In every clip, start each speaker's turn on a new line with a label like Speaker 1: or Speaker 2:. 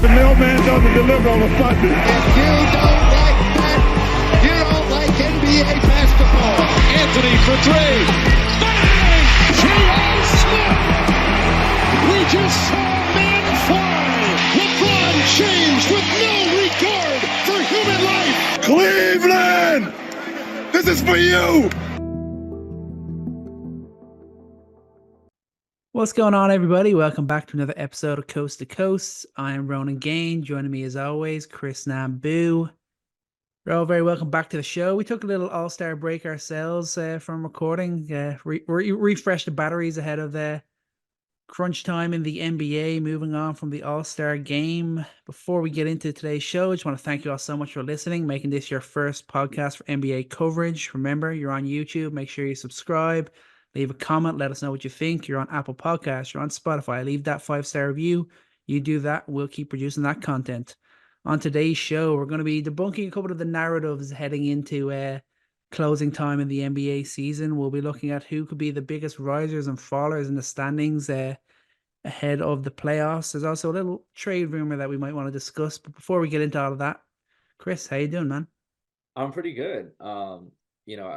Speaker 1: The mailman doesn't deliver on a Sunday.
Speaker 2: If you don't like that, you don't like NBA basketball.
Speaker 3: Anthony for three. Bang! J.R. Smith! We just saw men fly. LeBron James with no regard for human life.
Speaker 1: Cleveland! This is for you!
Speaker 4: What's going on, everybody? Welcome back to another episode of Coast to Coast. I am Ronan Gaine. Joining me as always, Chris Nambu. You're all very welcome back to the show. We took a little all-star break ourselves from recording. Refreshed the batteries ahead of the crunch time in the NBA, moving on from the all-star game. Before we get into today's show, I just want to thank you all so much for listening, making this your first podcast for NBA coverage. Remember, you're on YouTube. Make sure you subscribe. Leave a comment. Let us know what you think. You're on Apple Podcasts. You're on Spotify. Leave that 5-star review. You do that, we'll keep producing that content. On today's show, we're going to be debunking a couple of the narratives heading into closing time in the NBA season. We'll be looking at who could be the biggest risers and fallers in the standings ahead of the playoffs. There's also a little trade rumor that we might want to discuss. But before we get into all of that, Chris, how you doing, man?
Speaker 5: I'm pretty good.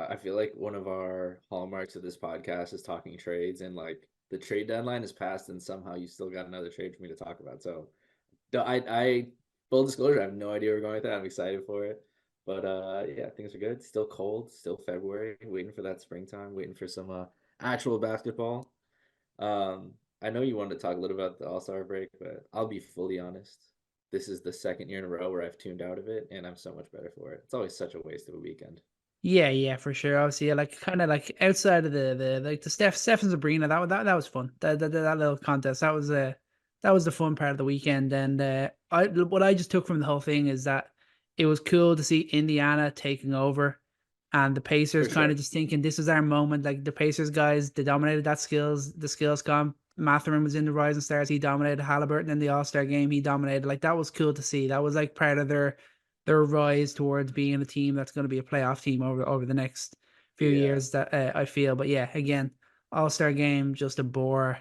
Speaker 5: I feel like one of our hallmarks of this podcast is talking trades, and like the trade deadline is passed, and somehow you still got another trade for me to talk about. So, I full disclosure, I have no idea where we're going with that. I'm excited for it, but yeah, things are good. Still cold, still February, waiting for that springtime, waiting for some actual basketball. I know you wanted to talk a little about the All-Star break, but I'll be fully honest. This is the second year in a row where I've tuned out of it, and I'm so much better for it. It's always such a waste of a weekend.
Speaker 4: Yeah, for sure. Obviously, like kind of like outside of the Steph and Sabrina, that was fun. That little contest, that was the fun part of the weekend. And what I just took from the whole thing is that it was cool to see Indiana taking over, and the Pacers kind of just thinking this is our moment. Like the Pacers guys, they dominated the skills comp. Mathurin was in the Rising Stars. He dominated Halliburton in the All-Star game. He dominated. Like that was cool to see. That was like part of their rise towards being a team that's going to be a playoff team over the next few years, that I feel. But yeah, again, All-Star game, just a bore.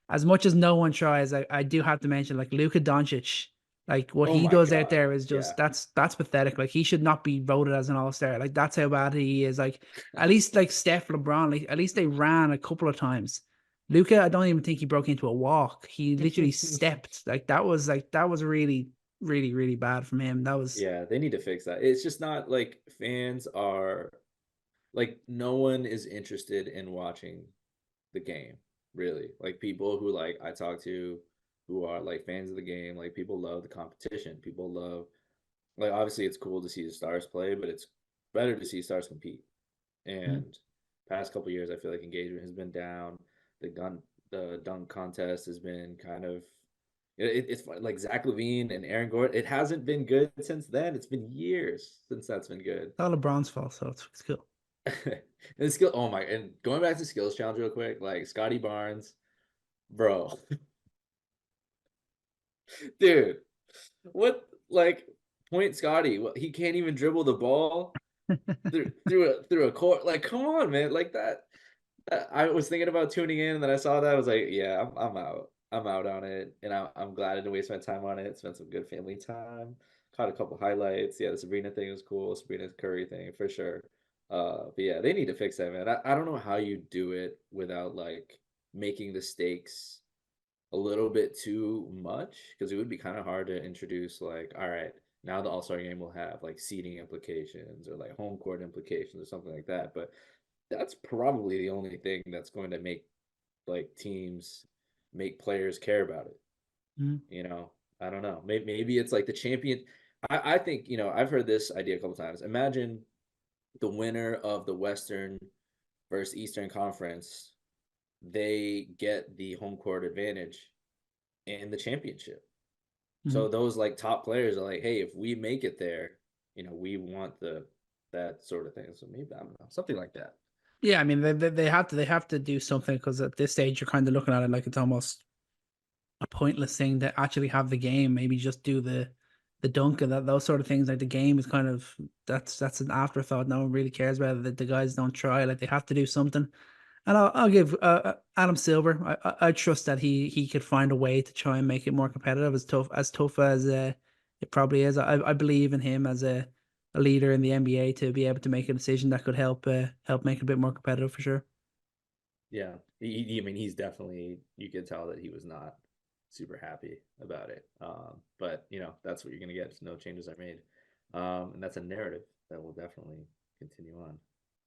Speaker 4: As much as no one tries, I do have to mention like Luka Doncic, like what he does out there is just that's pathetic. Like he should not be voted as an All-Star. Like that's how bad he is. Like at least like Steph, LeBron, like at least they ran a couple of times. Luka, I don't even think he broke into a walk. He literally stepped. Like that was really, really, really bad from him. That was
Speaker 5: they need to fix that. It's just not like fans are like no one is interested in watching the game, really. Like people who like I talk to who are like fans of the game, like people love the competition. People love like obviously it's cool to see the stars play, but it's better to see stars compete. And past couple years I feel like engagement has been down. The dunk contest has been kind of it's like Zach LaVine and Aaron Gordon. It hasn't been good since then. It's been years since that's been good.
Speaker 4: It's all LeBron's fault, so it's cool.
Speaker 5: And and going back to skills challenge real quick, like Scotty Barnes, bro, dude, what like point Scotty? He can't even dribble the ball through a court. Like, come on, man, like that. I was thinking about tuning in, and then I saw that. I was like, yeah, I'm out. I'm out on it, and I'm glad I didn't waste my time on it. Spent some good family time. Caught a couple highlights. Yeah, the Sabrina thing was cool. Sabrina Curry thing for sure. But yeah, they need to fix that, man. I don't know how you do it without like making the stakes a little bit too much, because it would be kind of hard to introduce like, all right, now the All-Star game will have like seeding implications or like home court implications or something like that. But that's probably the only thing that's going to make like teams make players care about it. I don't know. Maybe it's like the champion. I think, I've heard this idea a couple times. Imagine the winner of the Western versus Eastern Conference, they get the home court advantage in the championship. So those like top players are like, hey, if we make it there, we want that sort of thing. So maybe, I don't know, something like that.
Speaker 4: Yeah, I mean they have to do something, because at this stage you're kind of looking at it like it's almost a pointless thing to actually have the game. Maybe just do the dunk and those sort of things. Like the game is kind of that's an afterthought. No one really cares about it. The guys don't try. Like they have to do something. And I'll give Adam Silver. I trust that he could find a way to try and make it more competitive. As tough as it probably is. I believe in him as a leader in the NBA to be able to make a decision that could help make it a bit more competitive for sure.
Speaker 5: Yeah, I mean, he's definitely. You could tell that he was not super happy about it. But that's what you're gonna get. No changes are made, and that's a narrative that will definitely continue on.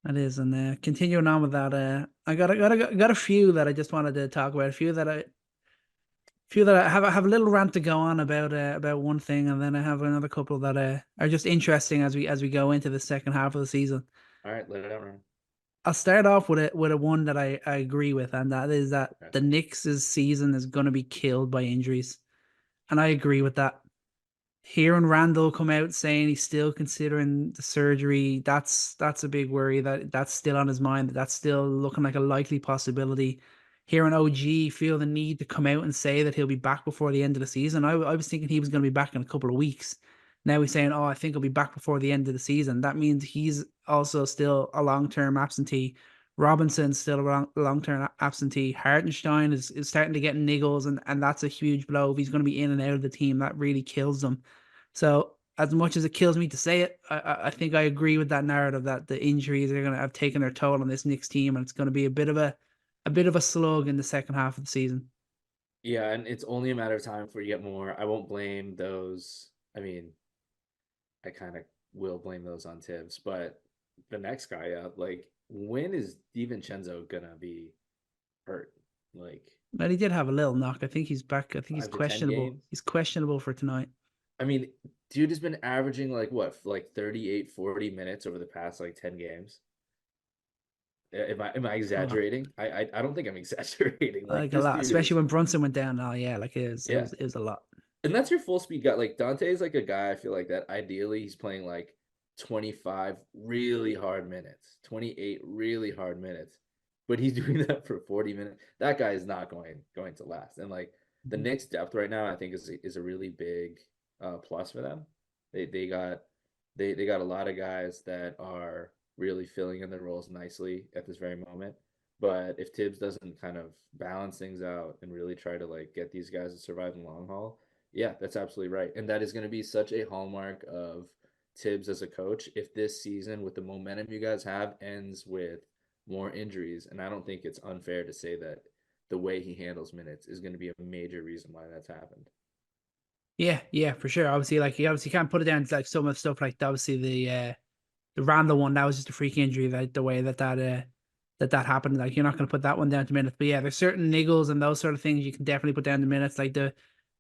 Speaker 4: That is, and continuing on with that, I got a few that I just wanted to talk about. A few that I have a little rant to go on about one thing, and then I have another couple that are just interesting as we go into the second half of the season.
Speaker 5: All right, let it out, Ryan.
Speaker 4: I'll start off with a one that I agree with, and that is that
Speaker 5: Okay.
Speaker 4: the Knicks' season is going to be killed by injuries, and I agree with that. Hearing Randall come out saying he's still considering the surgery, that's a big worry. That's still on his mind. That's still looking like a likely possibility. Hearing OG feel the need to come out and say that he'll be back before the end of the season. I was thinking he was going to be back in a couple of weeks. Now he's saying, "Oh, I think he'll be back before the end of the season." That means he's also still a long-term absentee. Robinson's still a long-term absentee. Hartenstein is starting to get niggles, and that's a huge blow. If he's going to be in and out of the team, that really kills them. So as much as it kills me to say it, I think I agree with that narrative that the injuries are going to have taken their toll on this Knicks team, and it's going to be a bit of a slug in the second half of the season.
Speaker 5: Yeah, and it's only a matter of time before you get more. I won't blame those. I mean, I kind of will blame those on Tibbs, but the next guy up, like, when is DiVincenzo gonna be hurt? Like
Speaker 4: But he did have a little knock. I think he's back. I think he's
Speaker 5: 5 to 10
Speaker 4: questionable.
Speaker 5: games?
Speaker 4: He's questionable for tonight.
Speaker 5: I mean, dude has been averaging like what, like 38, 40 minutes over the past like 10 games. Am I
Speaker 4: Oh,
Speaker 5: exaggerating? I don't think I'm exaggerating. Like
Speaker 4: like a
Speaker 5: this
Speaker 4: lot,
Speaker 5: dude
Speaker 4: especially
Speaker 5: is,
Speaker 4: when Brunson went down. Oh yeah, like it was, it
Speaker 5: yeah.
Speaker 4: was, it was a lot.
Speaker 5: And that's your full speed guy. Like Dante is like a guy I feel like that ideally he's playing like 25 really hard minutes, 28 really hard minutes. But he's doing that for 40 minutes. That guy is not going to last. And like the
Speaker 4: Mhm.
Speaker 5: Knicks depth right now, I think is a really big plus for them. They got a lot of guys that are really filling in their roles nicely at this very moment. But if Tibbs doesn't kind of balance things out and really try to like get these guys to survive in the long haul, yeah, that's absolutely right. And that is going to be such a hallmark of Tibbs as a coach. If this season, with the momentum you guys have, ends with more injuries, and I don't think it's unfair to say that the way he handles minutes is going to be a major reason why that's happened.
Speaker 4: Yeah, yeah, for sure. Obviously, like you obviously can't put it down to like some of the stuff like obviously the Randall one, that was just a freak injury, like the way that happened. Like you're not going to put that one down to minutes, but yeah, there's certain niggles and those sort of things you can definitely put down to minutes, like the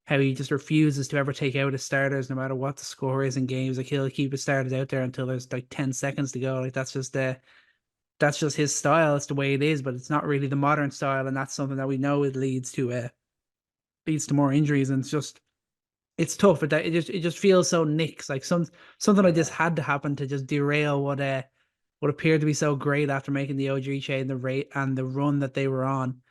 Speaker 4: how he just refuses to ever take out his starters no matter what the score is in games. Like he'll keep his starters out there until there's like 10 seconds to go. Like that's just his style. It's the way it is, but it's not really the modern style, and that's something that we know it leads to more injuries, and it's tough. It just feels so Knicks, like something like this
Speaker 5: Yeah.
Speaker 4: had to happen to just derail what appeared to be so great after making the OG chain, the rate and the run that they were on.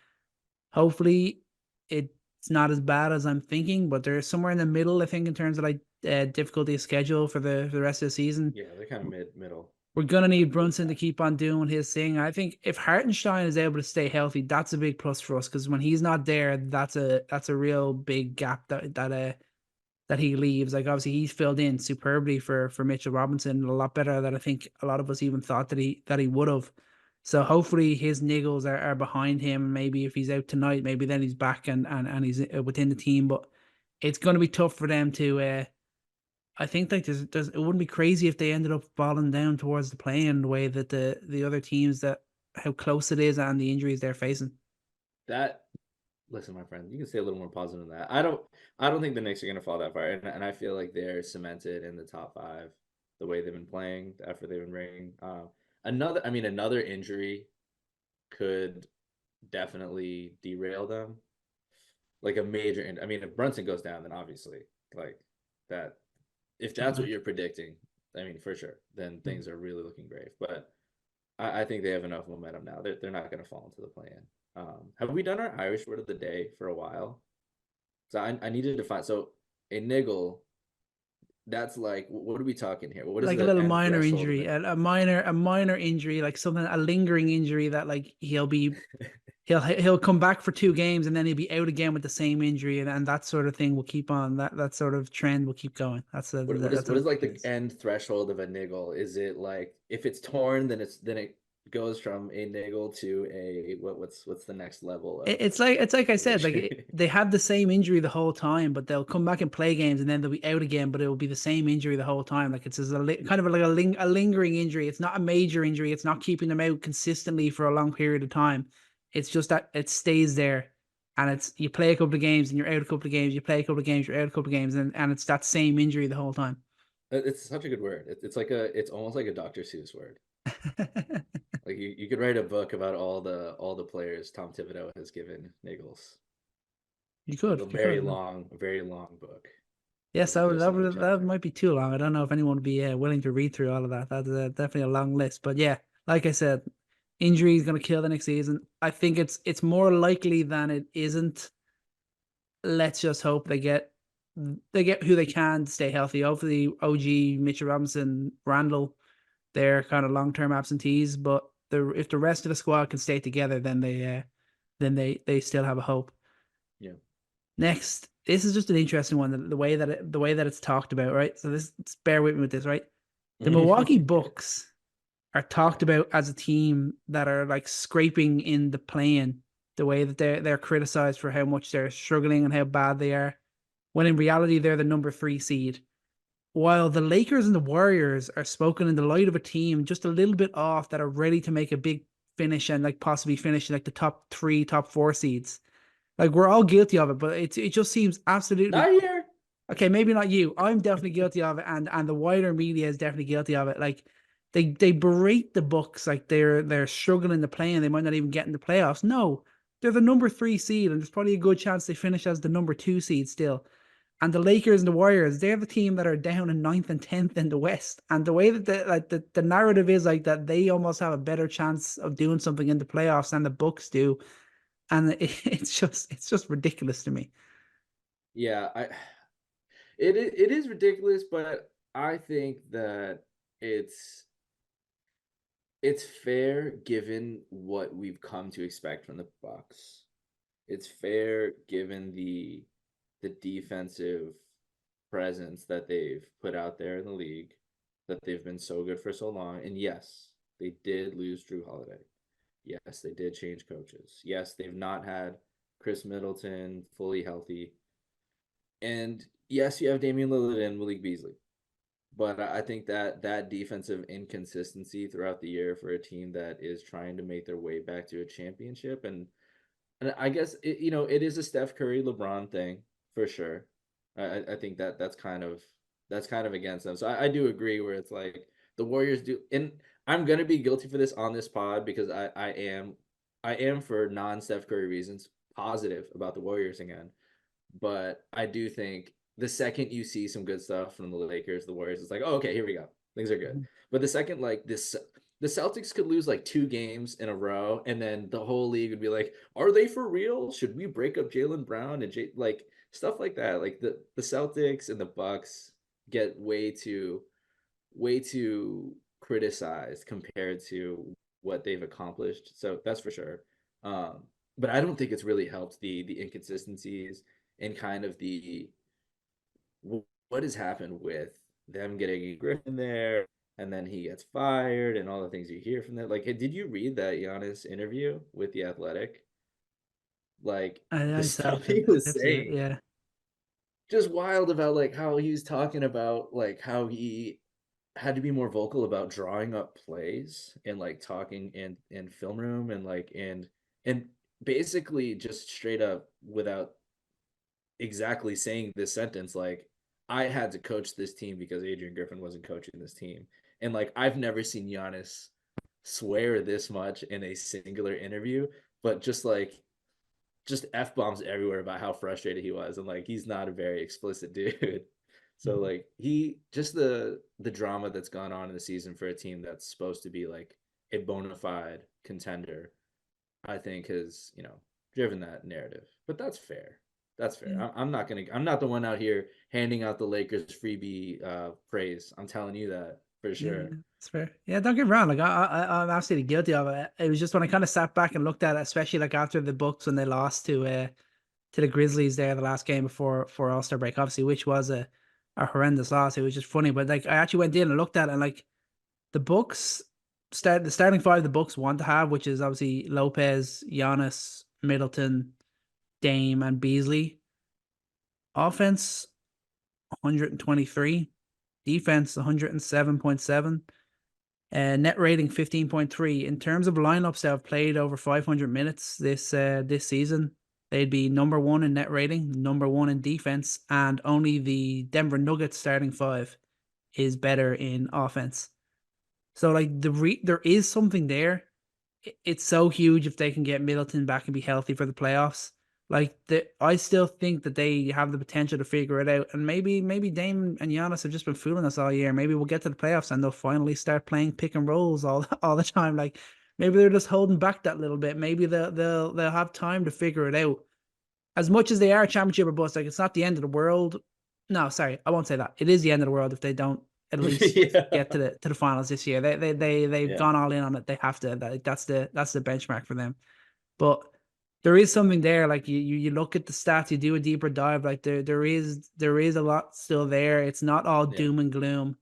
Speaker 4: Hopefully, it's not as bad as I'm thinking, but they're somewhere in the middle, I think, in terms of like difficulty of schedule for the rest of the season.
Speaker 5: Yeah, they're kind of middle.
Speaker 4: We're gonna need
Speaker 5: Middle
Speaker 4: Brunson to
Speaker 5: pack.
Speaker 4: keep on doing his thing. I think if Hartenstein is able to stay healthy, that's a big plus for us because when he's not there, that's a real big gap that he leaves. Like obviously he's filled in superbly for Mitchell Robinson, a lot better than I think a lot of us even thought that he would have. So hopefully his niggles are behind him. Maybe if he's out tonight, maybe then he's back and he's within the team. But it's going to be tough for them to. I think like it wouldn't be crazy if they ended up falling down towards the play-in the way that the other teams that how close it is and the injuries they're facing.
Speaker 5: That Listen, my friend, you can stay a little more positive than that. I don't think the Knicks are going to fall that far, and I feel like they're cemented in the top five the way they've been playing, the effort they've been bringing. Another injury could definitely derail them. Like a major, I mean, if Brunson goes down, then obviously, like that. If that's what you're predicting, I mean, for sure, then things are really looking great. But I think they have enough momentum now. They're not going to fall into the play-in. Have we done our Irish word of the day for a while? So I needed to find, so a niggle. that's like, what are we talking here? What is
Speaker 4: like a
Speaker 5: the
Speaker 4: little
Speaker 5: end
Speaker 4: minor
Speaker 5: threshold of
Speaker 4: injury,
Speaker 5: it?
Speaker 4: a minor injury, like something, a lingering injury that like he'll come back for 2 games and then he'll be out again with the same injury, and that sort of thing will keep on, that sort of trend will keep going.
Speaker 5: What
Speaker 4: That's
Speaker 5: is
Speaker 4: what
Speaker 5: like
Speaker 4: it
Speaker 5: the
Speaker 4: is.
Speaker 5: end threshold of a niggle? Is it like if it's torn, then it goes from a niggle to a what's the next level
Speaker 4: It's like I
Speaker 5: of
Speaker 4: said, like
Speaker 5: injury?
Speaker 4: they have the same injury the whole time, but they'll come back and play games and then they'll be out again, but it will be the same injury the whole time. Like it's just kind of like a lingering injury. It's not a major injury. It's not keeping them out consistently for a long period of time. It's just that it stays there, and it's you play a couple of games and you're out a couple of games. You play a couple of games, you're out a couple of games, and it's that same injury the whole time.
Speaker 5: It's such a good word. It's like it's almost like a Dr. Seuss word. Like you could write a book about all the players Tom Thibodeau has given niggles. Like
Speaker 4: You could.
Speaker 5: a very long book.
Speaker 4: Yes,
Speaker 5: This is just another
Speaker 4: that
Speaker 5: chapter.
Speaker 4: might be too long. I don't know if anyone would be willing to read through all of that. That's definitely a long list. But yeah, like I said, injury is going to kill the next season. I think it's more likely than it isn't. Let's just hope they get who they can to stay healthy. Hopefully, OG, Mitchell Robinson, Randall, they're kind of long term absentees. But if the rest of the squad can stay together, then they still have a hope.
Speaker 5: Yeah.
Speaker 4: Next, this is just an interesting one. The way that it's talked about, right? So bear with me with this, right? The Milwaukee Bucks are talked about as a team that are like scraping in the play-in. The way that they're criticized for how much they're struggling and how bad they are, when in reality they're the number 3 seed. While the Lakers and the Warriors are spoken in the light of a team just a little bit off that are ready to make a big finish and like possibly finish in like the top 3, top 4 seeds. Like we're all guilty of it, but it just seems absolutely
Speaker 5: Not here.
Speaker 4: okay. Maybe not you. I'm definitely guilty of it, and the wider media is definitely guilty of it. Like they berate the Bucks like they're struggling to play and they might not even get in the playoffs. No, they're the number 3 seed, and there's probably a good chance they finish as the number 2 seed still. And the Lakers and the Warriors, they're the team that are down in 9th and 10th in the West. And the way that the narrative is like that, they almost have a better chance of doing something in the playoffs than the Bucks do, and it's just ridiculous to me.
Speaker 5: Yeah, it is ridiculous, but I think that it's it's fair given what we've come to expect from the Bucks. It's fair given the defensive presence that they've put out there in the league, that they've been so good for so long. And yes, they did lose Drew Holiday. Yes, they did change coaches. Yes, they've not had Chris Middleton fully healthy. And yes, you have Damian Lillard and Malik Beasley. But I think that that defensive inconsistency throughout the year for a team that is trying to make their way back to a championship, and I guess it is a Steph Curry LeBron thing for sure. I think that that's kind of against them. So I do agree where it's like the Warriors do, and I'm gonna be guilty for this on this pod because I am for non Steph Curry reasons positive about the Warriors again. But I do think the second you see some good stuff from the Lakers, the Warriors, it's like, oh, okay, here we go. Things are good. But the second like this the Celtics could lose like 2 games in a row, and then the whole league would be like, "Are they for real? Should we break up Jalen Brown and like stuff like that?" Like the Celtics and the Bucks get way too criticized compared to what they've accomplished. So that's for sure. But I don't think it's really helped the inconsistencies and kind of the what has happened with them getting Griffin there, and then he gets fired, and all the things you hear from that. Like, hey, did you read that Giannis interview with the Athletic? Like the
Speaker 4: I saw
Speaker 5: stuff he was
Speaker 4: clips of it.
Speaker 5: saying,
Speaker 4: Yeah,
Speaker 5: just wild about like how he was talking about like how he had to be more vocal about drawing up plays and like talking in film room and like and basically just straight up without exactly saying this sentence like I had to coach this team because Adrian Griffin wasn't coaching this team. And like I've never seen Giannis swear this much in a singular interview, but just F bombs everywhere about how frustrated he was and like he's not a very explicit dude. So like he just the drama that's gone on in the season for a team that's supposed to be like a bona fide contender, I think has, driven that narrative. But that's fair. That's fair.
Speaker 4: Yeah.
Speaker 5: I'm not the one out here handing out the Lakers freebie praise. I'm telling you that for
Speaker 4: Yeah,
Speaker 5: sure.
Speaker 4: it's fair. Yeah, don't get me wrong. Like I'm absolutely guilty of it. It was just when I kind of sat back and looked at it, especially like after the Bucks when they lost to the Grizzlies there the last game before All-Star break, obviously, which was a horrendous loss. It was just funny, but like I actually went in and looked at it, and like the Bucks the starting five the Bucks want to have, which is obviously Lopez, Giannis, Middleton, Dame, and Beasley. Offense 123, defense 107.7. Net rating 15.3. In terms of lineups that have played over 500 minutes this season, they'd be number one in net rating, number one in defense, and only the Denver Nuggets starting five is better in offense. So like there is something there. It's so huge if they can get Middleton back and be healthy for the playoffs. Like I still think that they have the potential to figure it out, and maybe Dame and Giannis have just been fooling us all year. Maybe we'll get to the playoffs and they'll finally start playing pick and rolls all the time. Like maybe they're just holding back that little bit. Maybe they'll have time to figure it out. As much as they are a championship or bust, like it's not the end of the world. No, sorry, I won't say that. It is the end of the world if they don't at least
Speaker 5: Yeah.
Speaker 4: get to the finals this year. They've
Speaker 5: Yeah.
Speaker 4: gone all in on it. They have to. That's the benchmark for them. But there is something there. Like you look at the stats, you do a deeper dive. Like there is a lot still there. It's not all
Speaker 5: Yeah.
Speaker 4: doom and gloom.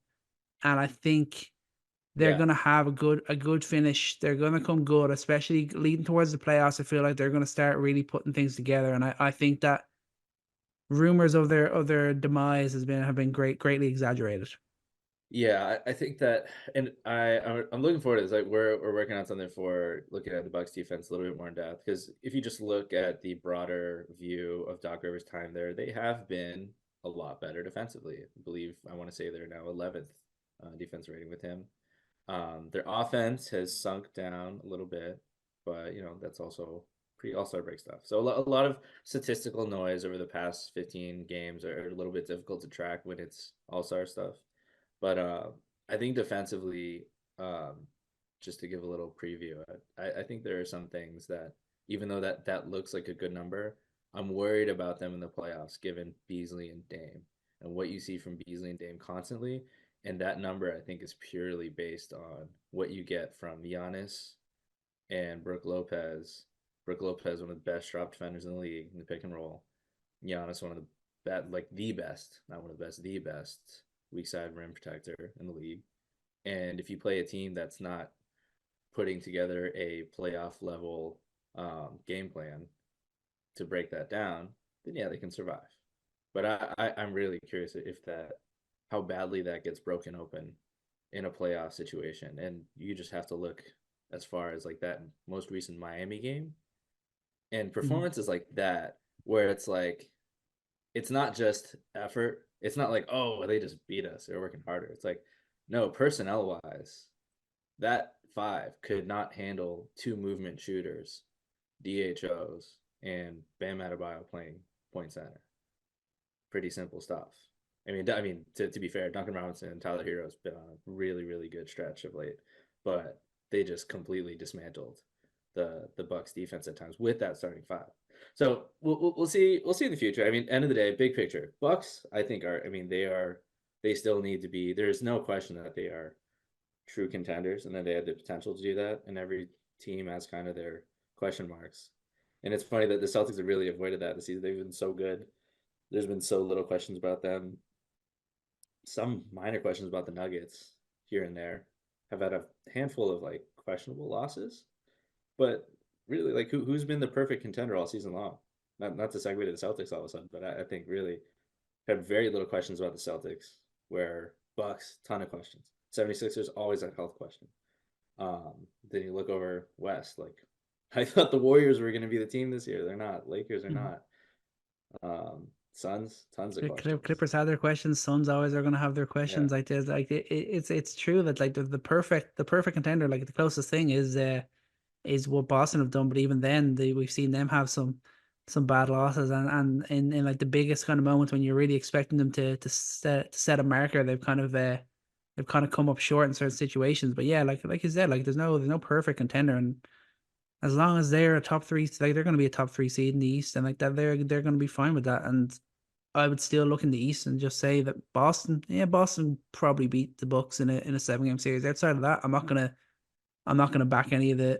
Speaker 4: And I think they're
Speaker 5: Yeah.
Speaker 4: gonna have a good finish. They're gonna come good, especially leading towards the playoffs. I feel like they're gonna start really putting things together. And I think that rumors of their demise have been greatly exaggerated.
Speaker 5: Yeah, I think that, and I'm looking forward to this. Like we're working on something for looking at the Bucks defense a little bit more in depth. Because if you just look at the broader view of Doc Rivers' time there, they have been a lot better defensively. I want to say they're now 11th defense rating with him. Their offense has sunk down a little bit, but that's also pre All-Star break stuff. So a lot of statistical noise over the past 15 games are a little bit difficult to track when it's All-Star stuff. But I think defensively, just to give a little preview, I think there are some things that, even though that looks like a good number, I'm worried about them in the playoffs, given Beasley and Dame and what you see from Beasley and Dame constantly. And that number, I think, is purely based on what you get from Giannis and Brook Lopez. Brook Lopez, one of the best drop defenders in the league in the pick and roll. Giannis, one of the best, not one of the best, the best weak side rim protector in the league. And if you play a team that's not putting together a playoff level game plan to break that down, then yeah, they can survive. But I'm really curious how badly that gets broken open in a playoff situation. And you just have to look as far as like that most recent Miami game and performances like that, where it's like, it's not just effort. It's not like, oh, they just beat us. They're working harder. It's like, no, personnel wise, that five could not handle two movement shooters, DHOs, and Bam Adebayo playing point center. Pretty simple stuff. I mean, to be fair, Duncan Robinson and Tyler Hero's been on a really, really good stretch of late, but they just completely dismantled the Bucks defense at times with that starting five. So we'll see in the future. I mean, end of the day, big picture, Bucks I think they still need to be. There's no question that they are true contenders and that they had the potential to do that. And every team has kind of their question marks. And it's funny that the Celtics have really avoided that this season. They've been so good. There's been so little questions about them. Some minor questions about the Nuggets here and there. Have had a handful of like questionable losses, but really, like who's been the perfect contender all season long? Not to segue to the Celtics all of a sudden, but I think really had very little questions about the Celtics, where Bucks, ton of questions. 76ers, always a health question. Then you look over West, like I thought the Warriors were going to be the team this year. They're not. Lakers are not. Suns, tons of questions.
Speaker 4: Clippers have their questions. Suns always are going to have their questions.
Speaker 5: Yeah.
Speaker 4: Like this, like it's true that like the perfect contender, like the closest thing is what Boston have done. But even then, we've seen them have some bad losses, and in like the biggest kind of moments when you're really expecting them to set a marker, they've kind of come up short in certain situations. But yeah, like you said, like there's no perfect contender, and as long as they're a top three, like they're going to be a top three seed in the East, and like that, they're going to be fine with that. And I would still look in the East and just say that Boston probably beat the Bucks in a 7-game series. Outside of that, I'm not gonna back any of the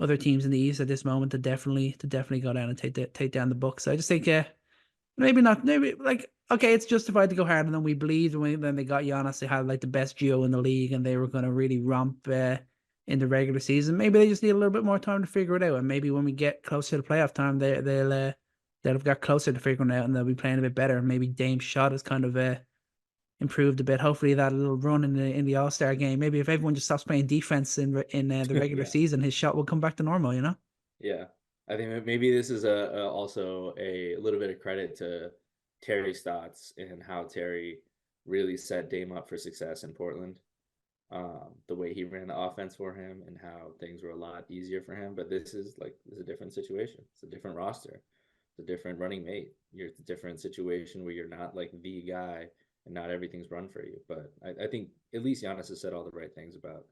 Speaker 4: other teams in the East at this moment to definitely go down and take down the Bucks. So I just think maybe not, maybe like okay, it's justified to go harder than we believed when they got Giannis. They had like the best duo in the league, and they were going to really romp in the regular season. Maybe they just need a little bit more time to figure it out, and maybe when we get closer to playoff time, they'll have got closer to figuring it out, and they'll be playing a bit better. Maybe Dame's shot has kind of improved a bit. Hopefully, that little run in the All Star game. Maybe if everyone just stops playing defense in the regular
Speaker 5: Yeah.
Speaker 4: season, his shot will come back to normal. You know.
Speaker 5: Yeah, I think maybe this is also a little bit of credit to Terry Stotts and how Terry really set Dame up for success in Portland. The way he ran the offense for him and how things were a lot easier for him. But this is a different situation. It's a different roster. It's a different running mate. It's a different situation where you're not like the guy and not everything's run for you. But I think at least Giannis has said all the right things about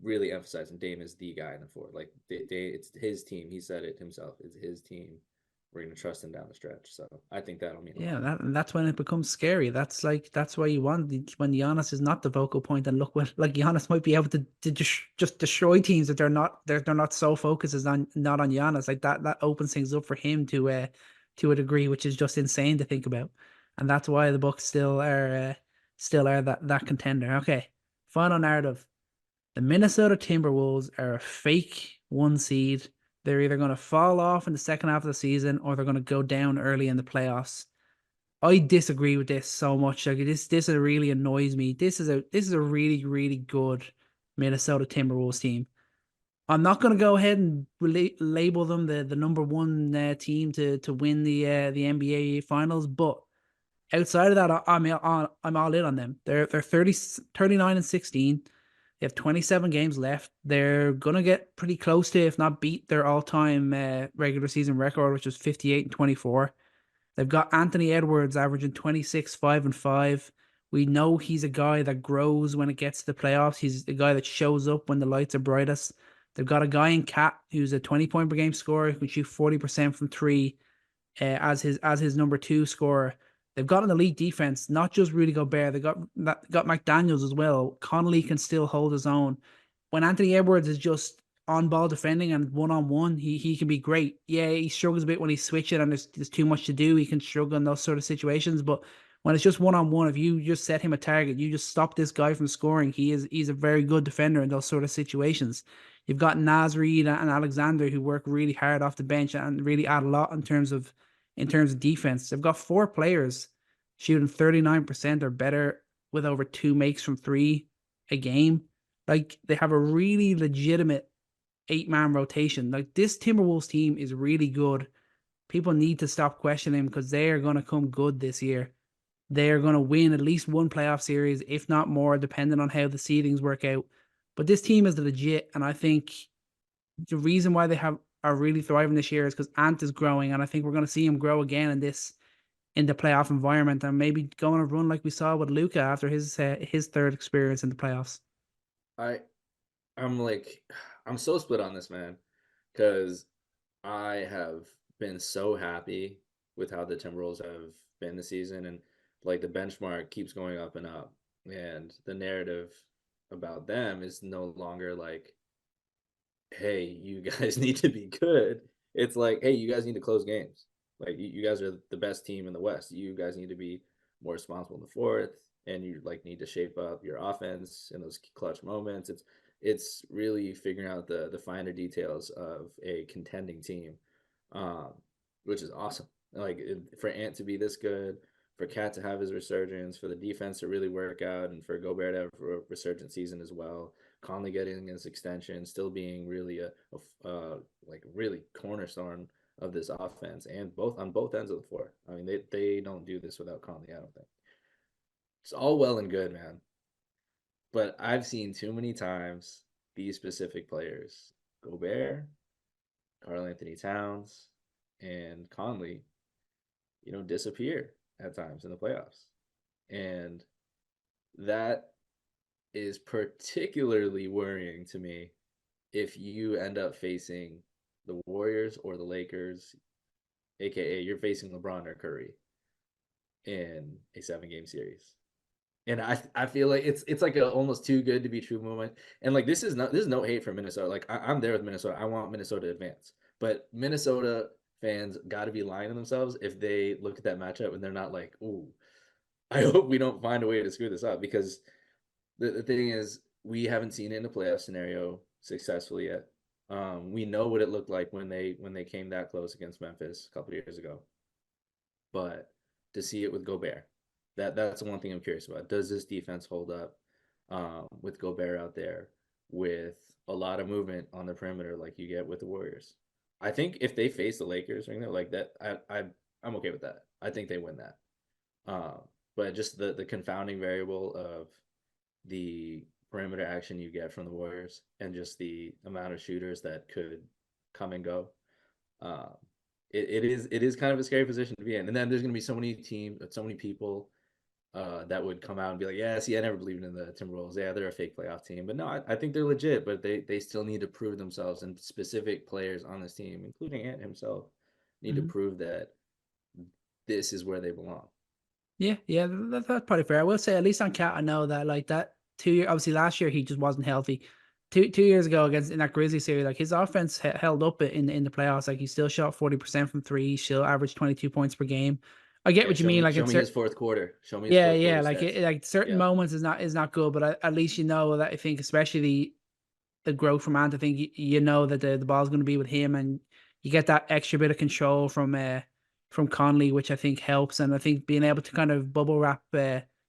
Speaker 5: really emphasizing Dame is the guy in the four. Like it's his team. He said it himself. It's his team. We're gonna trust him down the stretch. So I think that'll mean a
Speaker 4: Yeah,
Speaker 5: lot.
Speaker 4: that's when it becomes scary. That's why you want when Giannis is not the focal point, and look what like Giannis might be able to just destroy teams that they're not so focused as on not on Giannis. Like that opens things up for him to a degree, which is just insane to think about. And that's why the Bucks still are that contender. Okay, final narrative. The Minnesota Timberwolves are a fake 1 seed. They're either going to fall off in the second half of the season or they're going to go down early in the playoffs. I disagree with this so much. Like this really annoys me. This is a really really good Minnesota Timberwolves team. I'm not going to go ahead and label them the number one team to win the NBA Finals, but outside of that, I'm all in on them. They're 39 and 16. They have 27 games left. They're gonna get pretty close to, if not beat, their all-time regular season record, which was 58 and 24. They've got Anthony Edwards averaging 26, 5 and 5. We know he's a guy that grows when it gets to the playoffs. He's the guy that shows up when the lights are brightest. They've got a guy in Cat who's a 20-point per game scorer who can shoot 40% from three as his number two scorer. They've got an elite defense, not just Rudy Gobert. They got McDaniels as well. Connolly can still hold his own. When Anthony Edwards is just on ball defending and 1-on-1, he can be great. Yeah, he struggles a bit when he's switching and there's too much to do. He can struggle in those sort of situations. But when it's just 1-on-1, if you just set him a target, you just stop this guy from scoring. He's a very good defender in those sort of situations. You've got Naz Reid and Alexander who work really hard off the bench and really add a lot in terms of defense. They've got four players shooting 39% or better with over 2 makes from three a game. Like they have a really legitimate 8-man rotation. Like this Timberwolves team is really good. People need to stop questioning them because they are going to come good this year. They are going to win at least one playoff series, if not more, depending on how the seedings work out. But this team is legit, and I think the reason why they are really thriving this year is because Ant is growing, and I think we're going to see him grow again in the playoff environment, and maybe go on a run like we saw with Luka after his third experience in the playoffs.
Speaker 5: I I'm so split on this, man, because I have been so happy with how the Timberwolves have been this season, and like the benchmark keeps going up and up, and the narrative about them is no longer like, hey, you guys need to be good. It's like, hey, you guys need to close games. Like you guys are the best team in the West. You guys need to be more responsible in the fourth, and you like need to shape up your offense in those clutch moments. It's really figuring out the finer details of a contending team, um, which is awesome. Like for Ant to be this good, for Cat to have his resurgence, for the defense to really work out, and for Gobert to have a resurgent season as well. Conley getting his extension, still being really like really cornerstone of this offense, and both on both ends of the floor. I mean, they don't do this without Conley. I don't think it's all well and good, man. But I've seen too many times these specific players, Gobert, Karl Anthony Towns, and Conley, disappear at times in the playoffs, and that is particularly worrying to me if you end up facing the Warriors or the Lakers, aka you're facing LeBron or Curry in a 7-game series. And I feel like it's like a almost too good to be true moment. And like this is no hate for Minnesota. Like I'm there with Minnesota. I want Minnesota to advance. But Minnesota fans got to be lying to themselves if they look at that matchup and they're not like, "Ooh, I hope we don't find a way to screw this up," because the thing is we haven't seen it in a playoff scenario successfully yet. We know what it looked like when they came that close against Memphis a couple of years ago. But to see it with Gobert, that's the one thing I'm curious about. Does this defense hold up with Gobert out there with a lot of movement on the perimeter like you get with the Warriors? I think if they face the Lakers right now like that, I'm okay with that. I think they win that. But just the confounding variable of the perimeter action you get from the Warriors and just the amount of shooters that could come and go. It is kind of a scary position to be in. And then there's going to be so many people that would come out and be like, yeah, see, I never believed in the Timberwolves. Yeah, they're a fake playoff team. But no, I think they're legit, but they still need to prove themselves. And specific players on this team, including Ant himself, need to prove that this is where they belong.
Speaker 4: Yeah, that's probably fair. I will say, at least on Cat, I know that like that 2 year, obviously last year he just wasn't healthy. Two years ago against in that Grizzlies series, like his offense held up in the playoffs. Like he still shot 40% from three, he still averaged 22 points per game. I get what you mean. Like
Speaker 5: show me his fourth quarter. Show me his
Speaker 4: yeah,
Speaker 5: fourth quarter
Speaker 4: like
Speaker 5: stats.
Speaker 4: like certain moments is not good, but at least you know that I think especially the growth from Ant, I think you know that the ball's going to be with him, and you get that extra bit of control from Conley, which I think helps. And I think being able to kind of bubble wrap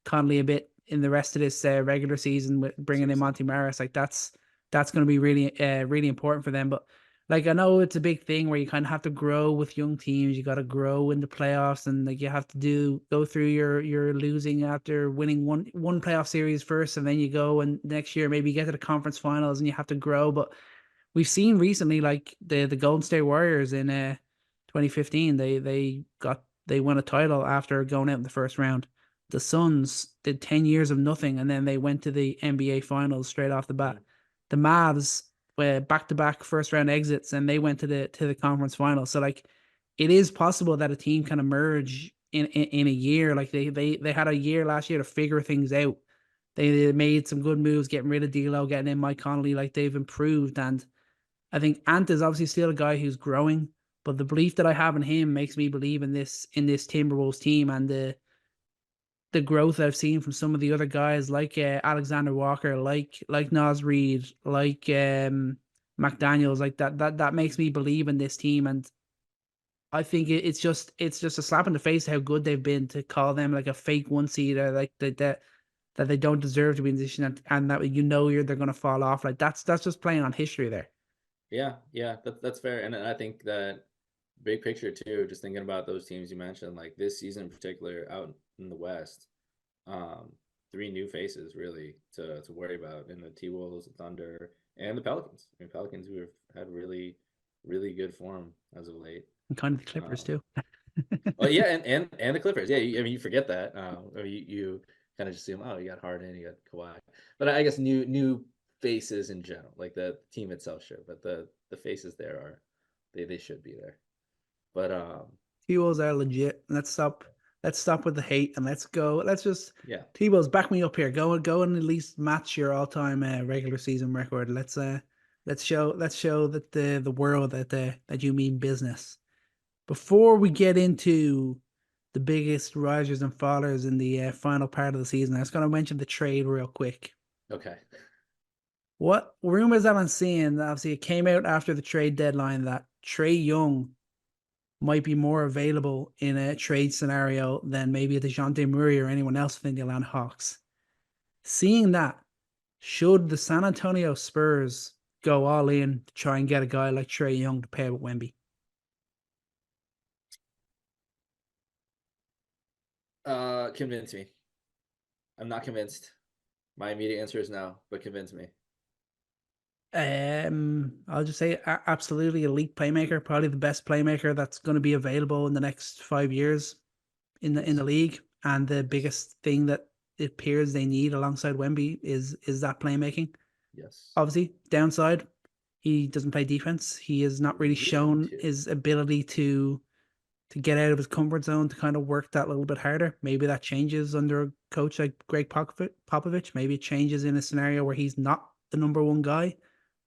Speaker 4: Conley a bit in the rest of this regular season with bringing in Monty Morris, like that's going to be really really important for them. But like I know it's a big thing where you kind of have to grow with young teams. You got to grow in the playoffs, and like you have to go through your losing after winning one playoff series first, and then you go and next year maybe you get to the conference finals and you have to grow. But we've seen recently, like the Golden State Warriors in 2015, they won a title after going out in the first round. The Suns did 10 years of nothing, and then they went to the NBA Finals straight off the bat. The Mavs were back-to-back first-round exits, and they went to the conference finals. So, like, it is possible that a team can emerge in a year. Like, they had a year last year to figure things out. They made some good moves, getting rid of D'Lo, getting in Mike Conley. Like, they've improved, and I think Ant is obviously still a guy who's growing, but the belief that I have in him makes me believe in this Timberwolves team, and the growth I've seen from some of the other guys like Alexander Walker, like Naz Reid, like McDaniels, like that makes me believe in this team. And I think it's just a slap in the face how good they've been to call them like a fake one seed, or like that they don't deserve to be in this position, and that they're going to fall off. Like that's just playing on history there.
Speaker 5: Yeah, that's fair. And I think that big picture too, just thinking about those teams you mentioned, like this season in particular out in the West, 3 new faces really to worry about in the T-Wolves, the Thunder, and the Pelicans. I mean, Pelicans who have had really, really good form as of late.
Speaker 4: And kind of the Clippers too.
Speaker 5: Well, yeah, and the Clippers. Yeah, I mean, you forget that. Or you kind of just assume, oh, you got Harden, you got Kawhi. But I guess new faces in general, like the team itself should, but the faces there are they should be there. But
Speaker 4: T-Wolves are legit. Let's stop with the hate and let's go. Let's just T-Wolves, back me up here. Go and at least match your all-time regular season record. Let's show that the world that you mean business. Before we get into the biggest risers and fallers in the final part of the season, I was going to mention the trade real quick.
Speaker 5: Okay.
Speaker 4: What rumors that I'm seeing, obviously it came out after the trade deadline that Trae Young might be more available in a trade scenario than maybe DeJounte Murray or anyone else within the Atlanta Hawks. Seeing that, should the San Antonio Spurs go all in to try and get a guy like Trae Young to pair with Wemby?
Speaker 5: Convince me. I'm not convinced. My immediate answer is no, but convince me.
Speaker 4: I'll just say absolutely elite playmaker, probably the best playmaker that's going to be available in the next 5 years in the league. And the biggest thing that it appears they need alongside Wemby is that playmaking.
Speaker 5: Yes.
Speaker 4: Obviously, downside, he doesn't play defense. He has not really shown his ability to get out of his comfort zone, to kind of work that little bit harder. Maybe that changes under a coach like Greg Popovich. Maybe it changes in a scenario where he's not the number one guy.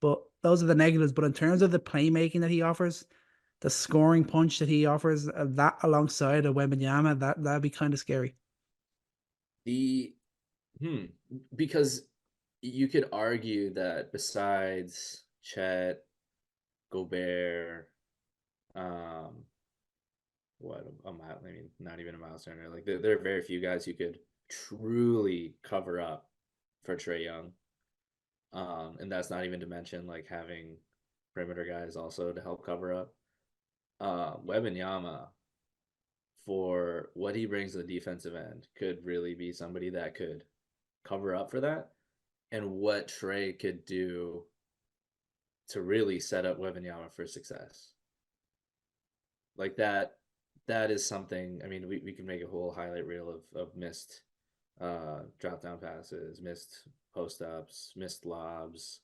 Speaker 4: But those are the negatives. But in terms of the playmaking that he offers, the scoring punch that he offers, that alongside a Wembanyama, that'd be kind of scary.
Speaker 5: Because you could argue that besides Chet, Gobert, not even a Miles Turner. Like there are very few guys who could truly cover up for Trae Young. And that's not even to mention like having perimeter guys also to help cover up. Wembanyama, for what he brings to the defensive end, could really be somebody that could cover up for that. And what Trae could do to really set up Wembanyama for success. Like that is something. I mean, we can make a whole highlight reel of missed drop down passes, missed post ups, missed lobs,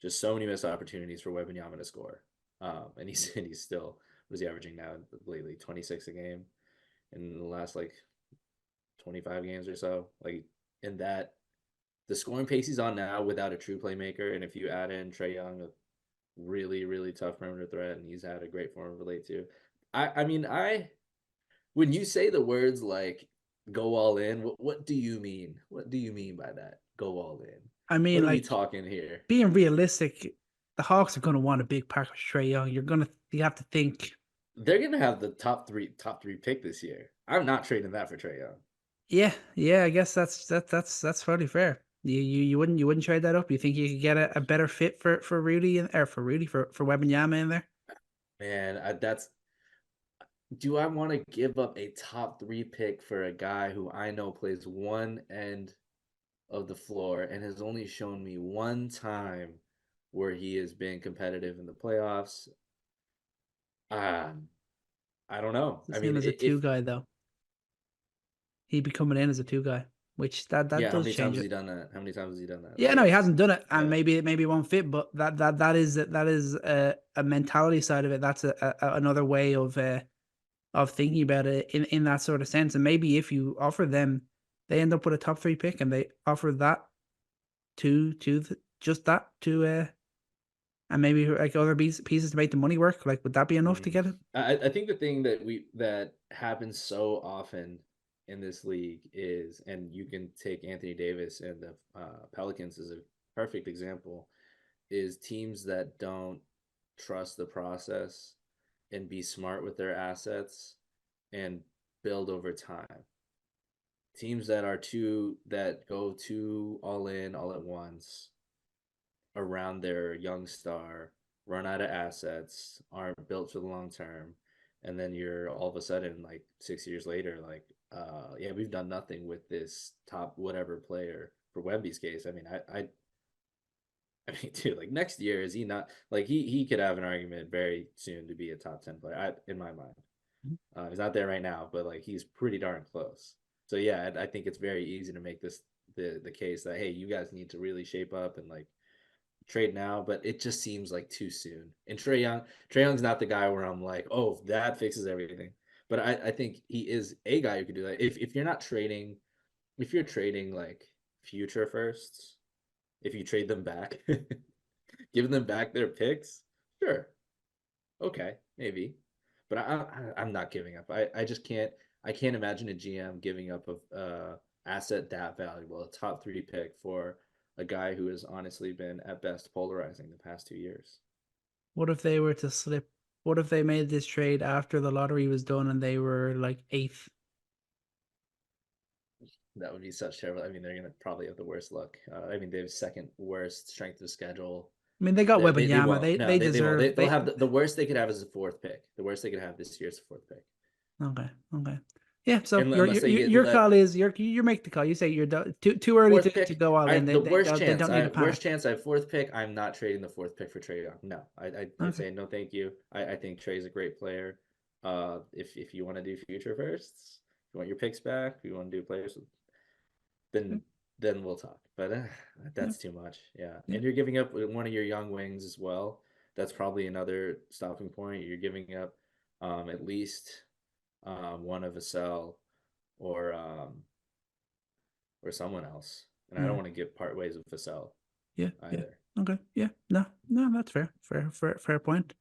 Speaker 5: just so many missed opportunities for Wembanyama to score. And he's still, what is he averaging now lately? 26 a game in the last like 25 games or so. Like in that, the scoring pace he's on now without a true playmaker, and if you add in Trae Young, a really, really tough perimeter threat, and he's had a great form of relate to. I mean, when you say the words like "go all in," what do you mean? What do you mean by that? Go all in.
Speaker 4: I mean,
Speaker 5: what are
Speaker 4: like,
Speaker 5: we talking here?
Speaker 4: Being realistic, the Hawks are going to want a big package of Trae Young. You have to think
Speaker 5: they're gonna have the top three pick this year. I'm not trading that for Trae Young.
Speaker 4: Yeah. I guess that's fairly fair. You wouldn't trade that up. You think you could get a better fit for Rudy for Wembanyama in there?
Speaker 5: Man, do I want to give up a top 3 pick for a guy who I know plays one end of the floor and has only shown me one time where he has been competitive in the playoffs? I don't know.
Speaker 4: I mean, as a two guy though, he'd be coming in as a 2 guy, which that
Speaker 5: yeah,
Speaker 4: does
Speaker 5: how
Speaker 4: change
Speaker 5: many times has
Speaker 4: it.
Speaker 5: he done that? How many times has he done that?
Speaker 4: Yeah,
Speaker 5: Like,
Speaker 4: no, he hasn't done it, and
Speaker 5: yeah.
Speaker 4: maybe it won't fit. But that is a mentality side of it. That's another way of thinking about it in that sort of sense. And maybe if you offer them, they end up with a top 3 pick, and they offer that just that to and maybe like other pieces to make the money work. Like, would that be enough to get it?
Speaker 5: I think the thing that happens so often in this league is, and you can take Anthony Davis and the Pelicans as a perfect example, is teams that don't trust the process and be smart with their assets and build over time. Teams that go too all in all at once around their young star, run out of assets, aren't built for the long term, and then you're all of a sudden like 6 years later, like, yeah, we've done nothing with this top whatever player. For Wemby's case, I mean, I mean, dude, like next year, is he not like he could have an argument very soon to be a top 10 player, in my mind. He's not there right now, but like he's pretty darn close. So yeah, I think it's very easy to make this the case that, hey, you guys need to really shape up and like trade now, but it just seems like too soon. And Trae Young's not the guy where I'm like, oh, that fixes everything. But I think he is a guy who could do that. If you're not trading, if you're trading like future firsts, if you trade them back, giving them back their picks, sure, okay, maybe. But I'm not giving up. I just can't. I can't imagine a GM giving up a asset that valuable, a top 3 pick for a guy who has honestly been at best polarizing the past 2 years.
Speaker 4: What if they were to slip? What if they made this trade after the lottery was done and they were like 8th?
Speaker 5: That would be such terrible. I mean, they're gonna probably have the worst luck. I mean, they have second worst strength of schedule.
Speaker 4: I mean, they got
Speaker 5: They
Speaker 4: Wembanyama.
Speaker 5: won't. No,
Speaker 4: They
Speaker 5: they won't.
Speaker 4: deserve.
Speaker 5: They'll have the worst they could have is a 4th pick. The worst they could have this year is a 4th pick.
Speaker 4: Okay. Yeah. So
Speaker 5: Unless they get
Speaker 4: your call is you make the call. You say you're too early to go all in.
Speaker 5: The worst
Speaker 4: they don't need to panic.
Speaker 5: worst chance I have 4th pick. I'm not trading the 4th pick for Trae Young. No, I'd say no, thank you. I think Trae's a great player. If you want to do future firsts, if you want your picks back, if you want to do players, then then we'll talk. But that's too much. Yeah.
Speaker 4: Yeah.
Speaker 5: And you're giving up one of your young wings as well. That's probably another stopping point. You're giving up at least one of Vassell or someone else. And I don't
Speaker 4: Mm.
Speaker 5: want to get part ways with Vassell
Speaker 4: Yeah. Yeah.
Speaker 5: either.
Speaker 4: Okay. Yeah. No, that's fair. Fair point.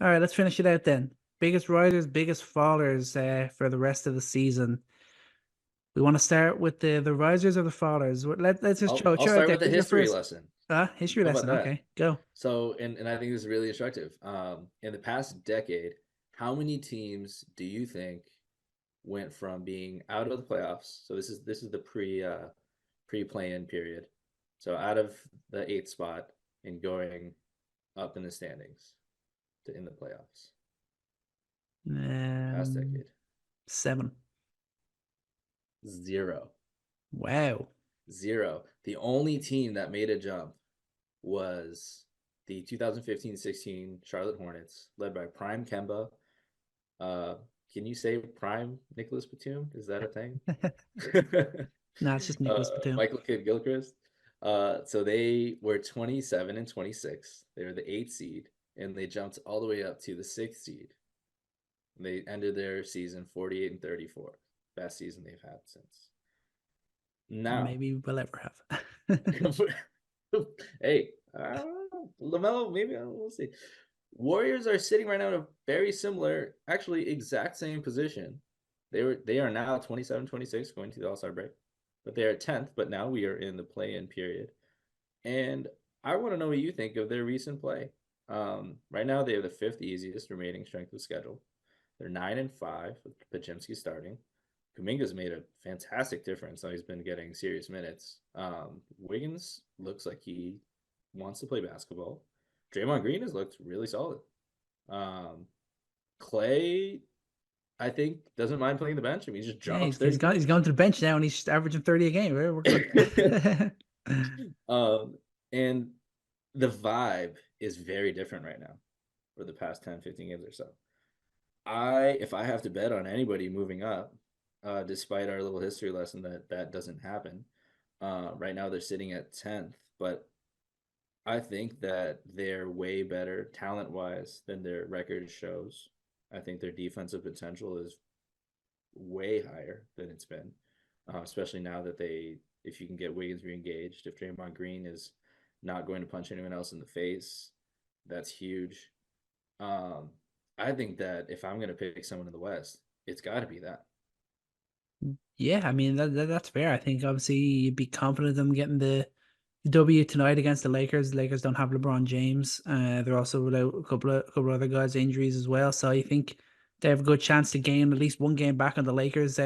Speaker 4: All right, let's finish it out then. Biggest risers, biggest fallers for the rest of the season. We want to start with the risers or the fallers. Let's just
Speaker 5: I'll
Speaker 4: show out
Speaker 5: start
Speaker 4: there.
Speaker 5: with a
Speaker 4: Who's your
Speaker 5: history
Speaker 4: first?
Speaker 5: lesson.
Speaker 4: History
Speaker 5: How about
Speaker 4: lesson.
Speaker 5: that?
Speaker 4: Okay, go.
Speaker 5: So, and I think this is really instructive. In the past decade, how many teams do you think went from being out of the playoffs? So this is the pre-play-in period. So out of the eighth spot and going up in the standings to in the playoffs. Past decade.
Speaker 4: 7.
Speaker 5: Zero.
Speaker 4: Wow.
Speaker 5: Zero. The only team that made a jump was the 2015-16 Charlotte Hornets, led by Prime Kemba. Can you say Prime Nicholas Batum? Is that a thing?
Speaker 4: No, it's just Nicholas Batum.
Speaker 5: Michael Kidd Gilchrist. So they were 27 and 26. They were the 8th seed, and they jumped all the way up to the 6th seed. They ended their season 48 and 34. Best season they've had since. Now,
Speaker 4: Maybe we'll ever have.
Speaker 5: hey, LaMelo, maybe we'll see. Warriors are sitting right now in a very similar, actually exact same position. They are now 27-26 going to the All-Star break, but they are 10th. But now we are in the play-in period, and I want to know what you think of their recent play. Right now they have the 5th easiest remaining strength of schedule. They're 9-5 with Podziemski starting. Kuminga's made a fantastic difference. He's been getting serious minutes. Wiggins looks like he wants to play basketball. Draymond Green has looked really solid. Clay, I think, doesn't mind playing the bench. I mean, he just
Speaker 4: Yeah,
Speaker 5: drops
Speaker 4: he's
Speaker 5: 30.
Speaker 4: he's gone to the bench now, and he's averaging 30 a game. We're good.
Speaker 5: And the vibe is very different right now for the past 10, 15 games or so. If I have to bet on anybody moving up, despite our little history lesson that doesn't happen, right now they're sitting at 10th, but I think that they're way better talent-wise than their record shows. I think their defensive potential is way higher than it's been, especially now that if you can get Wiggins re-engaged, if Draymond Green is not going to punch anyone else in the face, that's huge. I think that if I'm going to pick someone in the West, it's got to be that.
Speaker 4: Yeah, I mean that's fair. I think obviously you'd be confident in them getting the W tonight against the Lakers. The Lakers don't have LeBron James. They're also without a couple of other guys' injuries as well. So I think they have a good chance to gain at least one game back on the Lakers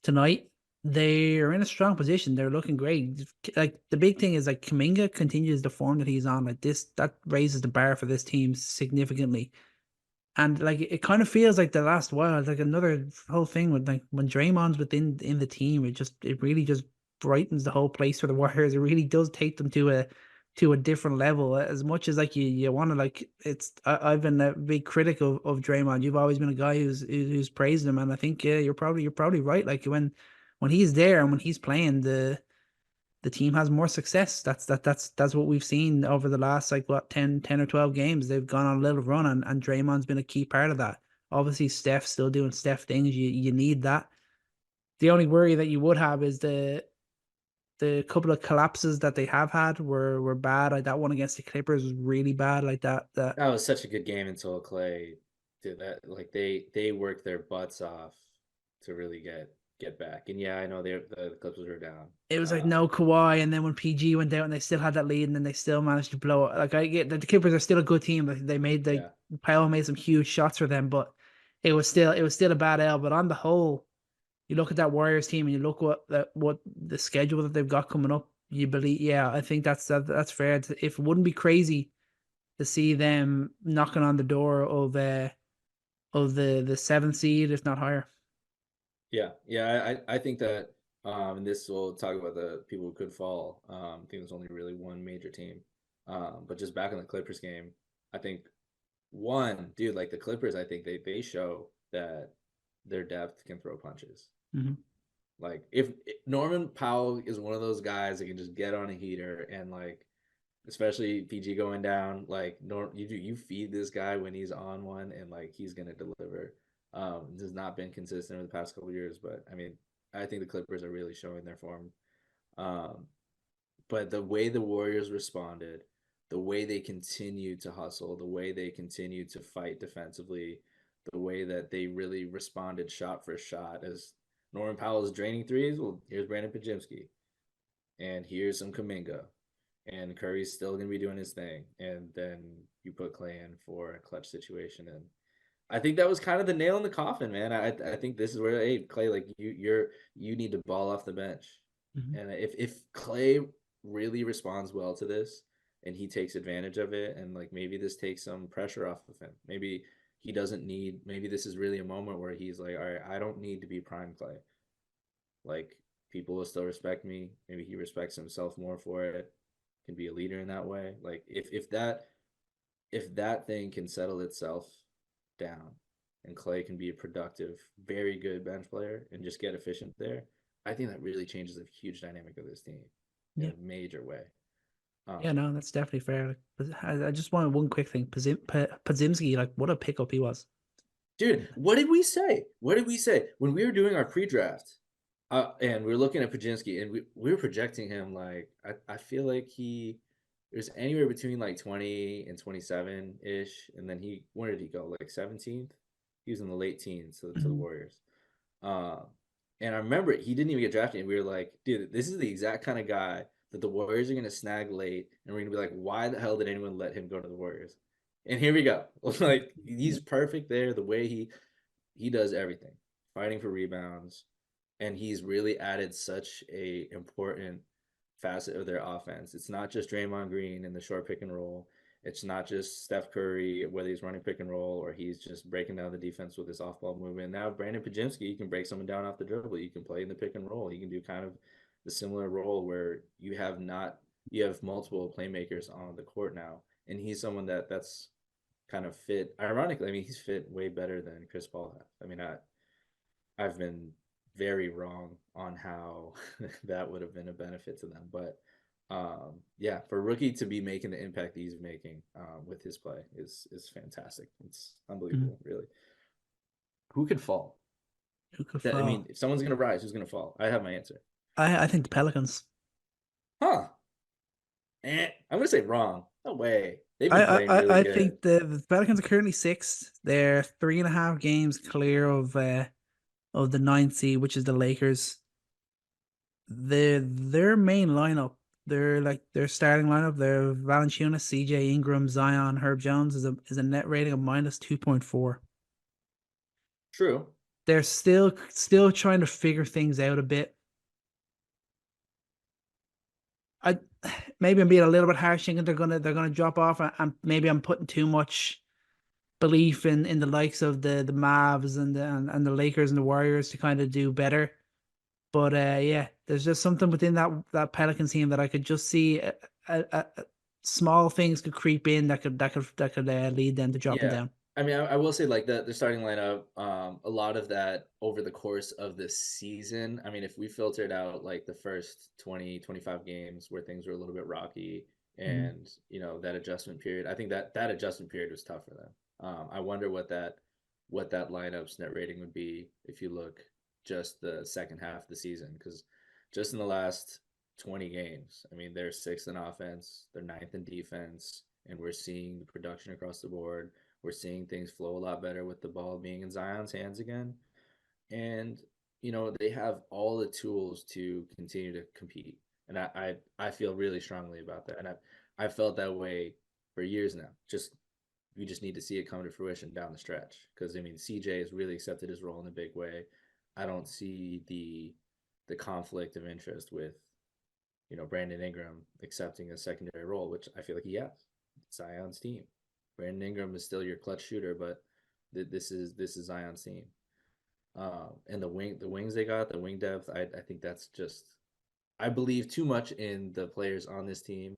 Speaker 4: tonight. They are in a strong position. They're looking great. Like the big thing is like Kuminga continues the form that he's on. Like this, that raises the bar for this team significantly. And like it kind of feels like the last while, it's like another whole thing with like when Draymond's in the team, it really just brightens the whole place for the Warriors. It really does take them to a different level. As much as like you want to like I've been a big critic of Draymond. You've always been a guy who's praised him, and I think yeah, you're probably right. Like when he's there and when he's playing, the team has more success. That's what we've seen over the last like what 10 or 12 games. They've gone on a little run, and Draymond's been a key part of that. Obviously Steph's still doing Steph things. You need that. The only worry that you would have is the couple of collapses that they have had were bad. Like that one against the Clippers was really bad. Like that
Speaker 5: was such a good game until Clay did that. Like they worked their butts off to really get back. And yeah, I know the Clippers were down.
Speaker 4: it was like no Kawhi, and then when PG went out and they still had that lead, and then they still managed to blow it. Like I get that the Clippers are still a good team. Like
Speaker 5: Yeah.
Speaker 4: Powell made some huge shots for them, but it was still a bad L. But on the whole, you look at that Warriors team and you look what the schedule that they've got coming up. You believe, yeah, I think that's fair. If it wouldn't be crazy to see them knocking on the door of the 7th seed, if not higher.
Speaker 5: Yeah. I think that, and this will talk about the people who could fall. I think there's only really one major team. But just back in the Clippers game, I think like the Clippers, I think they show that their depth can throw punches.
Speaker 4: Mm-hmm.
Speaker 5: Like if Norman Powell is one of those guys that can just get on a heater and like, especially PG going down, like you feed this guy when he's on one and like he's gonna deliver. This has not been consistent over the past couple of years, but I mean, I think the Clippers are really showing their form. But the way the Warriors responded, the way they continued to hustle, the way they continued to fight defensively, the way that they really responded shot for shot as Norman Powell is draining threes. Well, here's Brandon Pajimski, and here's some Kuminga, and Curry's still gonna be doing his thing, and then you put Clay in for a clutch situation, and I think that was kind of the nail in the coffin, man. I think this is where, hey, Clay, like you need to ball off the bench, and if Clay really responds well to this and he takes advantage of it, and like maybe this takes some pressure off of him, maybe he doesn't need, maybe this is really a moment where he's like, all right, I don't need to be prime Clay. Like people will still respect me. Maybe he respects himself more for it. Can be a leader in that way. Like if that thing can settle itself down and Clay can be a productive, very good bench player and just get efficient there, I think that really changes a huge dynamic of this team in a major way.
Speaker 4: Yeah, no, that's definitely fair. I just wanted one quick thing. Podzimski, like, what a pickup he was.
Speaker 5: Dude, what did we say? What did we say when we were doing our pre-draft? And we were looking at Pajinski, and we were projecting him like I feel like he was anywhere between like 20 and 27 ish, and then where did he go? Like 17th. He was in the late teens to the Warriors. And I remember he didn't even get drafted, and we were like, dude, this is the exact kind of guy that the Warriors are going to snag late, and we're going to be like, why the hell did anyone let him go to the Warriors? And here we go. Like he's perfect there. The way he does everything, fighting for rebounds, and he's really added such a important facet of their offense. It's not just Draymond Green in the short pick and roll. It's not just Steph Curry, whether he's running pick and roll or he's just breaking down the defense with his off-ball movement. Now Brandon Pajimski, you can break someone down off the dribble. You can play in the pick and roll. You can do kind of the similar role where you have multiple playmakers on the court now, and he's someone that's kind of fit. Ironically, I mean, he's fit way better than Chris Paul has. I mean, I've been very wrong on how that would have been a benefit to them, but yeah, for a rookie to be making the impact he's making with his play is fantastic. It's unbelievable, really. Who could fall?
Speaker 4: Who could fall?
Speaker 5: I mean, if someone's gonna rise, who's gonna fall? I have my answer.
Speaker 4: I think the Pelicans.
Speaker 5: Huh? I'm gonna say wrong. No way. They've been playing really
Speaker 4: I
Speaker 5: good.
Speaker 4: think the Pelicans are currently 6th. They're 3.5 games clear of the 9th seed, which is the Lakers. Their main lineup, their starting lineup, their Valanciunas, CJ Ingram, Zion, Herb Jones is a net rating of -2.4.
Speaker 5: True.
Speaker 4: They're still trying to figure things out a bit. Maybe I'm being a little bit harsh thinking they're gonna drop off, and maybe I'm putting too much belief in the likes of the Mavs and the Lakers and the Warriors to kind of do better. But yeah, there's just something within that Pelicans team that I could just see small things could creep in that could lead them to dropping down.
Speaker 5: I mean, I will say like the starting lineup, a lot of that over the course of the season. I mean, if we filtered out like the first 20, 25 games where things were a little bit rocky and, that adjustment period, I think that adjustment period was tough for them. I wonder what that lineup's net rating would be if you look just the second half of the season, because just in the last 20 games, I mean, they're 6th in offense, they're 9th in defense, and we're seeing the production across the board. We're seeing things flow a lot better with the ball being in Zion's hands again. And, they have all the tools to continue to compete. And I feel really strongly about that. And I felt that way for years now. We just need to see it come to fruition down the stretch. Because, I mean, CJ has really accepted his role in a big way. I don't see the conflict of interest with, Brandon Ingram accepting a secondary role, which I feel like he has. It's Zion's team. Brandon Ingram is still your clutch shooter, but this is Zion's team. And the wings they got, the wing depth, I think that's just, I believe too much in the players on this team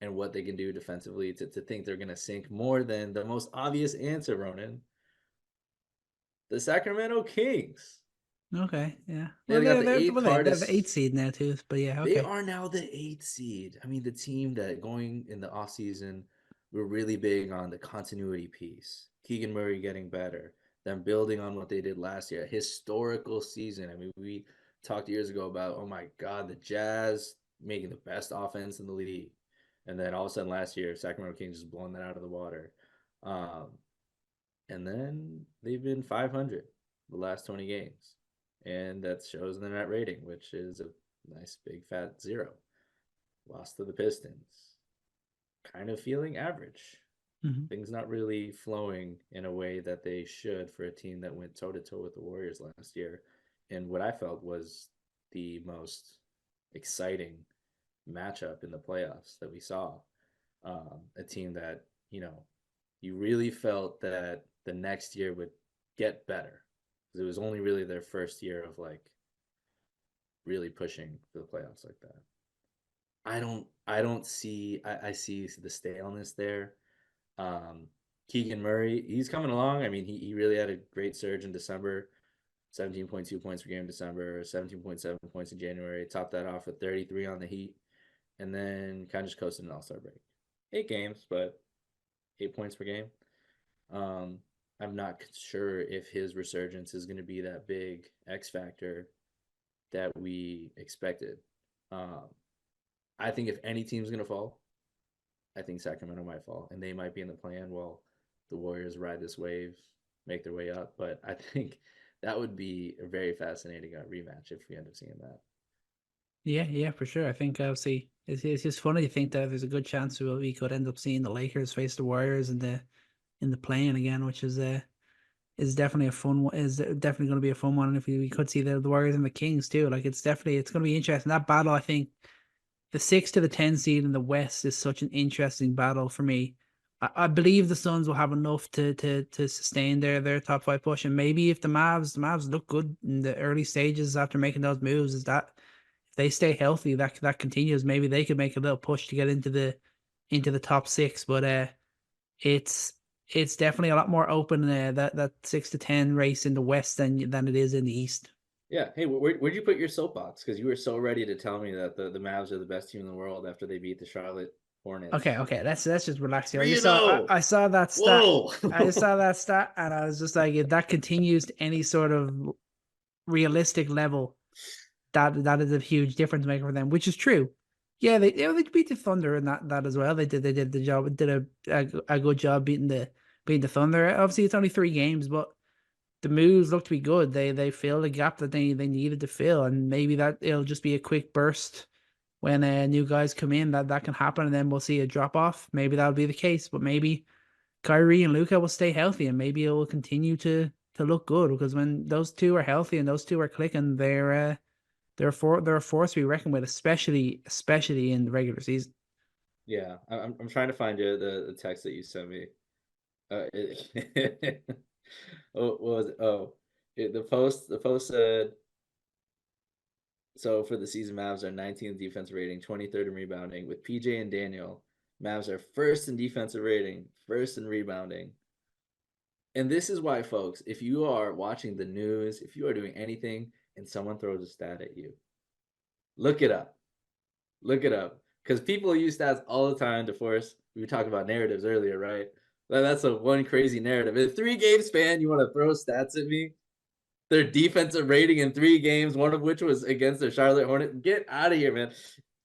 Speaker 5: and what they can do defensively to think they're going to sink more than the most obvious answer, Ronan. The Sacramento Kings.
Speaker 4: Okay, yeah.
Speaker 5: Yeah, they got the eighth
Speaker 4: they're
Speaker 5: hardest.
Speaker 4: the 8th seed now too. But yeah,
Speaker 5: They
Speaker 4: okay.
Speaker 5: are now the 8th seed. I mean, the team that going in the offseason, we're really big on the continuity piece. Keegan Murray getting better, them building on what they did last year. Historical season. I mean, we talked years ago about, oh my God, the Jazz making the best offense in the league. And then all of a sudden last year, Sacramento Kings just blowing that out of the water. Um, and then they've been 500 the last 20 games. And that shows in the net rating, which is a nice big fat 0. Lost to the Pistons. Kind of feeling average.
Speaker 4: Mhm.
Speaker 5: Things not really flowing in a way that they should for a team that went toe to toe with the Warriors last year. And what I felt was the most exciting matchup in the playoffs that we saw. A team that, you really felt that the next year would get better. Because it was only really their first year of like really pushing for the playoffs like that. I don't see I see the staleness there. Keegan Murray, he's coming along. I mean, he really had a great surge in December. 17.2 points per game in December, 17.7 points in January. Topped that off with 33 on the Heat. And then kind of just coasted an all-star break. 8 games, but 8 points per game. I'm not sure if his resurgence is going to be that big X factor that we expected. Um, I think if any team's going to fall, I think Sacramento might fall, and they might be in the plan while the Warriors ride this wave, make their way up. But I think that would be a very fascinating rematch if we end up seeing that.
Speaker 4: Yeah, for sure. I think obviously it's just funny to think that there's a good chance we could end up seeing the Lakers face the Warriors in the play-in again, which is definitely a fun one. Is definitely going to be a fun one. And if we could see the Warriors and the Kings too, like it's going to be interesting. That battle, I think, the 6 to the 10 seed in the West is such an interesting battle for me. I believe the Suns will have enough to sustain their top 5 push, and maybe if the Mavs look good in the early stages after making those moves, is that if they stay healthy, that continues. Maybe they could make a little push to get into the top 6. But it's it's definitely a lot more open that 6 to 10 race in the West than it is in the East.
Speaker 5: Yeah. Hey, where'd you put your soapbox? Because you were so ready to tell me that the Mavs are the best team in the world after they beat the Charlotte Hornets.
Speaker 4: Okay, let's just relax here.
Speaker 5: 3-0.
Speaker 4: I saw that stat.
Speaker 5: Whoa.
Speaker 4: I just saw that stat, and I was just like, if that continues to any sort of realistic level, that is a huge difference maker for them, which is true. Yeah, they beat the Thunder in that as well. They did the job, did a good job beating the Thunder. Obviously, it's only 3 games, but the moves look to be good. They filled the gap that they needed to fill, and maybe that it'll just be a quick burst when new guys come in that can happen, and then we'll see a drop off. Maybe that'll be the case, but maybe Kyrie and Luka will stay healthy, and maybe it will continue to look good, because when those two are healthy and those two are clicking, they're a force to be reckoned with, especially in the regular season.
Speaker 5: Yeah, I'm trying to find you the text that you sent me. Oh, what was it? Oh, the post said, so for the season, Mavs are 19th defensive rating, 23rd in rebounding. With PJ and Daniel, Mavs are first in defensive rating, first in rebounding. And this is why, folks, if you are watching the news, if you are doing anything and someone throws a stat at you, look it up. Look it up. Because people use stats all the time to force. We were talking about narratives earlier, right? That's a one crazy narrative. In a 3-game span, you want to throw stats at me? Their defensive rating in 3 games, one of which was against the Charlotte Hornets. Get out of here, man.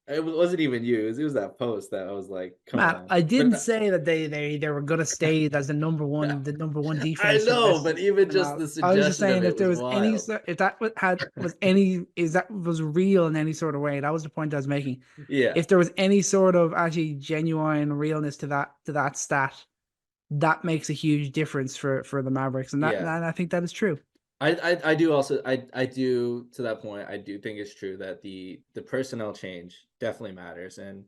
Speaker 5: It wasn't even you. It was that post that I was like, come
Speaker 4: Man,
Speaker 5: on.
Speaker 4: I didn't
Speaker 5: But
Speaker 4: say that they were gonna stay as the number one
Speaker 5: I
Speaker 4: defense for the
Speaker 5: know,
Speaker 4: rest
Speaker 5: but
Speaker 4: of
Speaker 5: even
Speaker 4: the
Speaker 5: just
Speaker 4: Mavs.
Speaker 5: the
Speaker 4: I was just
Speaker 5: suggestion of
Speaker 4: saying,
Speaker 5: it
Speaker 4: if there
Speaker 5: was
Speaker 4: was any
Speaker 5: wild.
Speaker 4: if that was any is that was real in any sort of way, that was the point I was making.
Speaker 5: Yeah.
Speaker 4: If there was any sort of actually genuine realness to that stat, that makes a huge difference for the Mavericks, and
Speaker 5: Yeah.
Speaker 4: I think that is true.
Speaker 5: I do also I do, to that point, I do think it's true that the personnel change definitely matters, and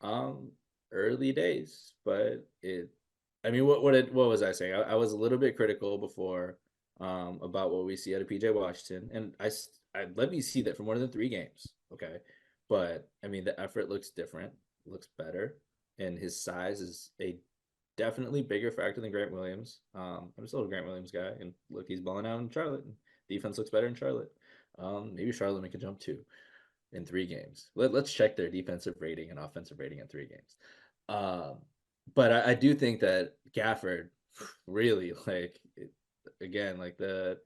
Speaker 5: um early days, but it I mean, what was I saying? I was a little bit critical before about what we see out of PJ Washington, and I let me see that for more than 3 games, okay? But I mean, the effort looks different, looks better, and his size is a definitely bigger factor than Grant Williams. I'm still a Grant Williams guy, and look, he's balling out in Charlotte. defense looks better in Charlotte. Maybe Charlotte make a jump too in 3 games. Let's check their defensive rating and offensive rating in 3 games. But I do think that Gafford really again, like the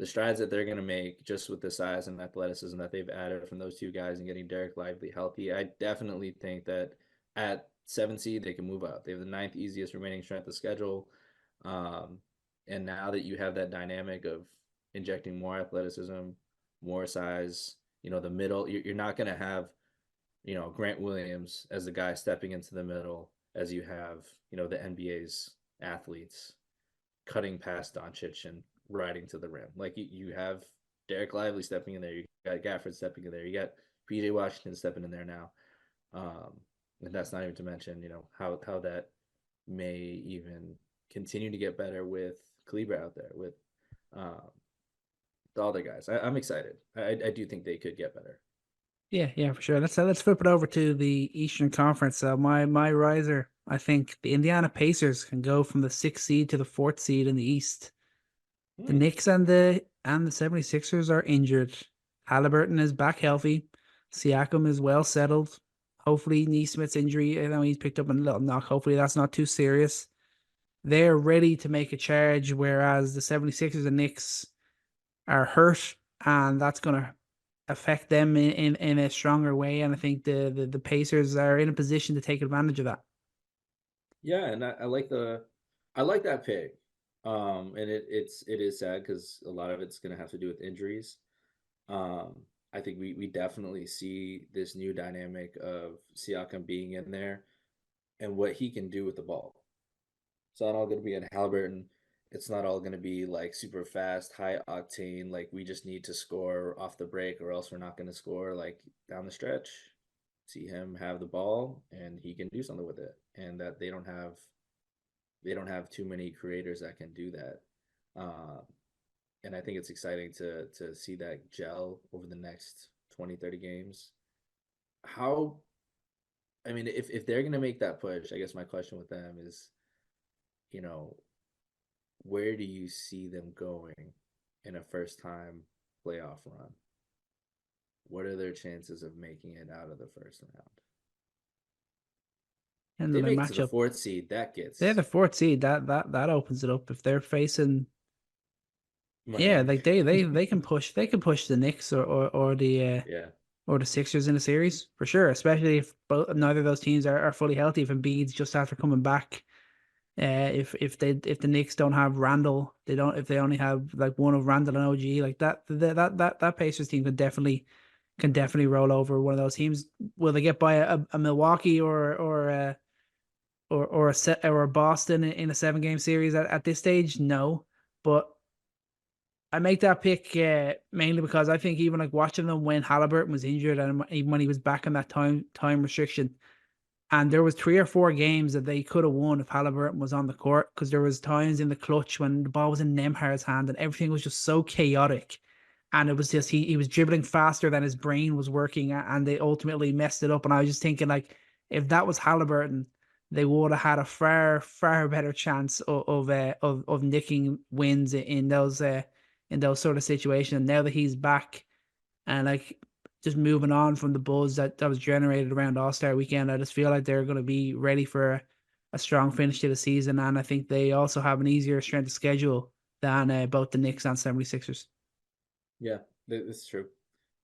Speaker 5: strides that they're going to make just with the size and athleticism that they've added from those 2 guys and getting Derek Lively healthy. I definitely think that at 7 seed, they can move up. They have the 9th easiest remaining strength of schedule. And now that you have that dynamic of injecting more athleticism, more size, the middle, you're not going to have, Grant Williams as the guy stepping into the middle as you have, the NBA's athletes cutting past Doncic and riding to the rim. Like you have Derek Lively stepping in there. You got Gafford stepping in there. You got PJ Washington stepping in there now. And that's not even to mention, how that may even continue to get better with Kleber out there, with the other guys. I'm excited. I do think they could get better.
Speaker 4: Yeah, for sure. Let's flip it over to the Eastern Conference. So my riser, I think the Indiana Pacers can go from the 6th seed to the 4th seed in the East. The Knicks and the 76ers are injured. Halliburton is back healthy. Siakam is well settled. Hopefully Neesmith's injury, I know he's picked up a little knock. Hopefully that's not too serious. They're ready to make a charge, whereas the 76ers and Knicks are hurt, and that's going to affect them in a stronger way. And I think the Pacers are in a position to take advantage of that.
Speaker 5: Yeah, and I like that pick. And it is sad because a lot of it's going to have to do with injuries. I think we definitely see this new dynamic of Siakam being in there and what he can do with the ball. It's not all going to be in Halliburton. It's not all going to be like super fast, high octane. Like we just need to score off the break or else we're not going to score like down the stretch. See him have the ball and he can do something with it. And that they don't have too many creators that can do that. And I think it's exciting to see that gel over the next 20, 30 games. If they're going to make that push, I guess my question with them is, where do you see them going in a first-time playoff run? What are their chances of making it out of the first round?
Speaker 4: And
Speaker 5: They
Speaker 4: then
Speaker 5: make it to the 4th seed. That gets
Speaker 4: they're the 4th seed. That opens it up if they're facing.
Speaker 5: Miami.
Speaker 4: Yeah, like they can push. They can push the Knicks or the or the Sixers in the series for sure. Especially if neither of those teams are fully healthy. If Embiid's just after coming back. If the Knicks don't have Randall, if they only have like one of Randall and OG, like that Pacers team can definitely roll over one of those teams. Will they get by a Milwaukee or a Boston in a 7-game series at this stage? No, but I make that pick mainly because I think even like watching them when Halliburton was injured and even when he was back in that time restriction. And there was 3 or 4 games that they could have won if Halliburton was on the court, because there was times in the clutch when the ball was in Nemhar's hand and everything was just so chaotic. And it was just he was dribbling faster than his brain was working, and they ultimately messed it up. And I was just thinking, like, if that was Halliburton, they would have had a far, far better chance of nicking wins in those sort of situations. Now that he's back and like just moving on from the buzz that was generated around All-Star Weekend, I just feel like they're going to be ready for a strong finish to the season. And I think they also have an easier strength of schedule than both the Knicks and 76ers.
Speaker 5: Yeah, this is true.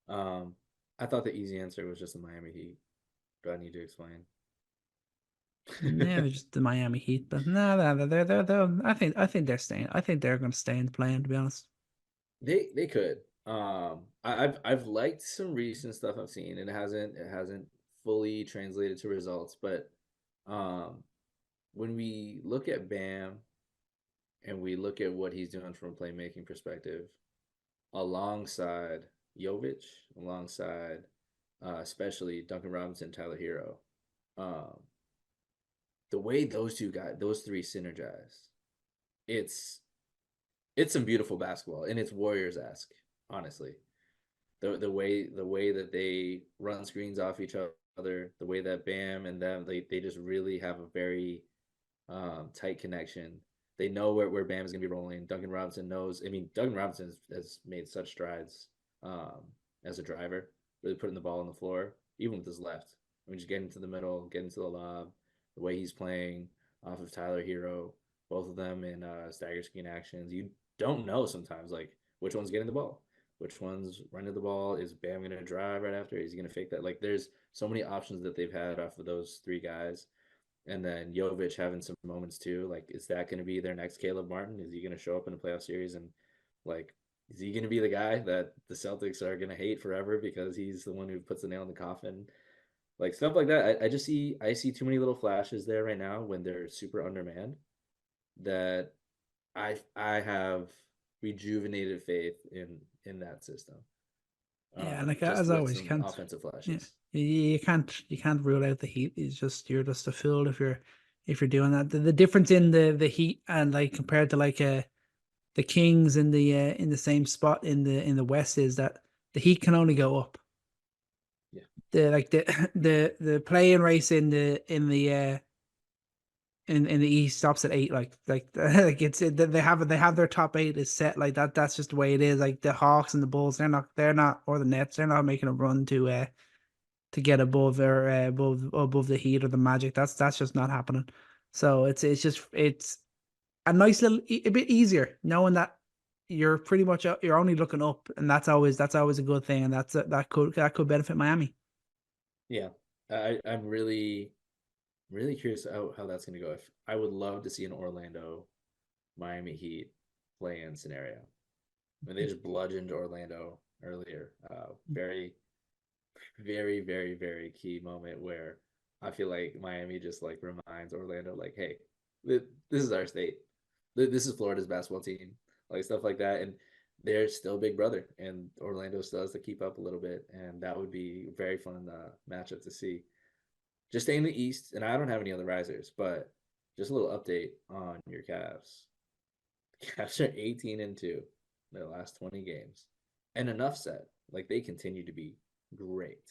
Speaker 5: I thought the easy answer was just the Miami Heat. Do I need to explain?
Speaker 4: Yeah, they're just the Miami Heat, but no, they're I think they're staying. I think they're going to stay in the play-in, to be honest.
Speaker 5: They could. I've liked some recent stuff I've seen, and it hasn't fully translated to results. But when we look at Bam and we look at what he's doing from a playmaking perspective, alongside Jovic, alongside especially Duncan Robinson, Tyler Hero, the way those 3 synergize, it's some beautiful basketball, and it's Warriors-esque, honestly. The way that they run screens off each other, the way that Bam and them they just really have a very tight connection. They know where Bam is going to be rolling. Duncan Robinson knows. I mean, Duncan Robinson has made such strides as a driver, really putting the ball on the floor, even with his left. I mean, just getting to the middle, getting to the lob, the way he's playing off of Tyler Hero, both of them in stagger screen actions. You don't know sometimes, like, which one's getting the ball, which one's running the ball. Is Bam going to drive right after? Is he going to fake that? Like, there's so many options that they've had off of those three guys. And then Jovic having some moments too. Like, is that going to be their next Caleb Martin? Is he going to show up in a playoff series and, like, is he going to be the guy that the Celtics are going to hate forever because he's the one who puts the nail in the coffin? Like, stuff like that. I see too many little flashes there right now when they're super undermanned that I have rejuvenated faith in that system.
Speaker 4: Yeah, like
Speaker 5: Just
Speaker 4: as
Speaker 5: with
Speaker 4: always,
Speaker 5: some
Speaker 4: can't.
Speaker 5: offensive
Speaker 4: Yeah,
Speaker 5: flashes.
Speaker 4: you can't rule out the Heat. You're just a fool if you're doing that. The difference in the Heat and like compared to like the Kings in the same spot in the West is that the Heat can only go up.
Speaker 5: Yeah.
Speaker 4: The play-in race in the East stops at 8. Like they have their top 8 is set like that. That's just the way it is. Like the Hawks and the Bulls, they're not or the Nets, they're not making a run to get above or above the Heat or the Magic. That's just not happening. So it's a nice a bit easier knowing that you're pretty much you're only looking up, and that's always a good thing, and that could benefit Miami.
Speaker 5: Yeah, I'm really curious how that's going to go. If I would love to see an Orlando Miami Heat play-in scenario. I mean, they just bludgeoned Orlando earlier. Very, very, very, very key moment where I feel like Miami just like reminds Orlando, like, hey, this is our state. This is Florida's basketball team, like stuff like that. And they're still big brother, and Orlando still has to keep up a little bit. And that would be a very fun matchup to see. Just stay in the East, and I don't have any other risers, but just a little update on your Cavs. The Cavs are 18-2 in their last 20 games. And enough said. Like, they continue to be great.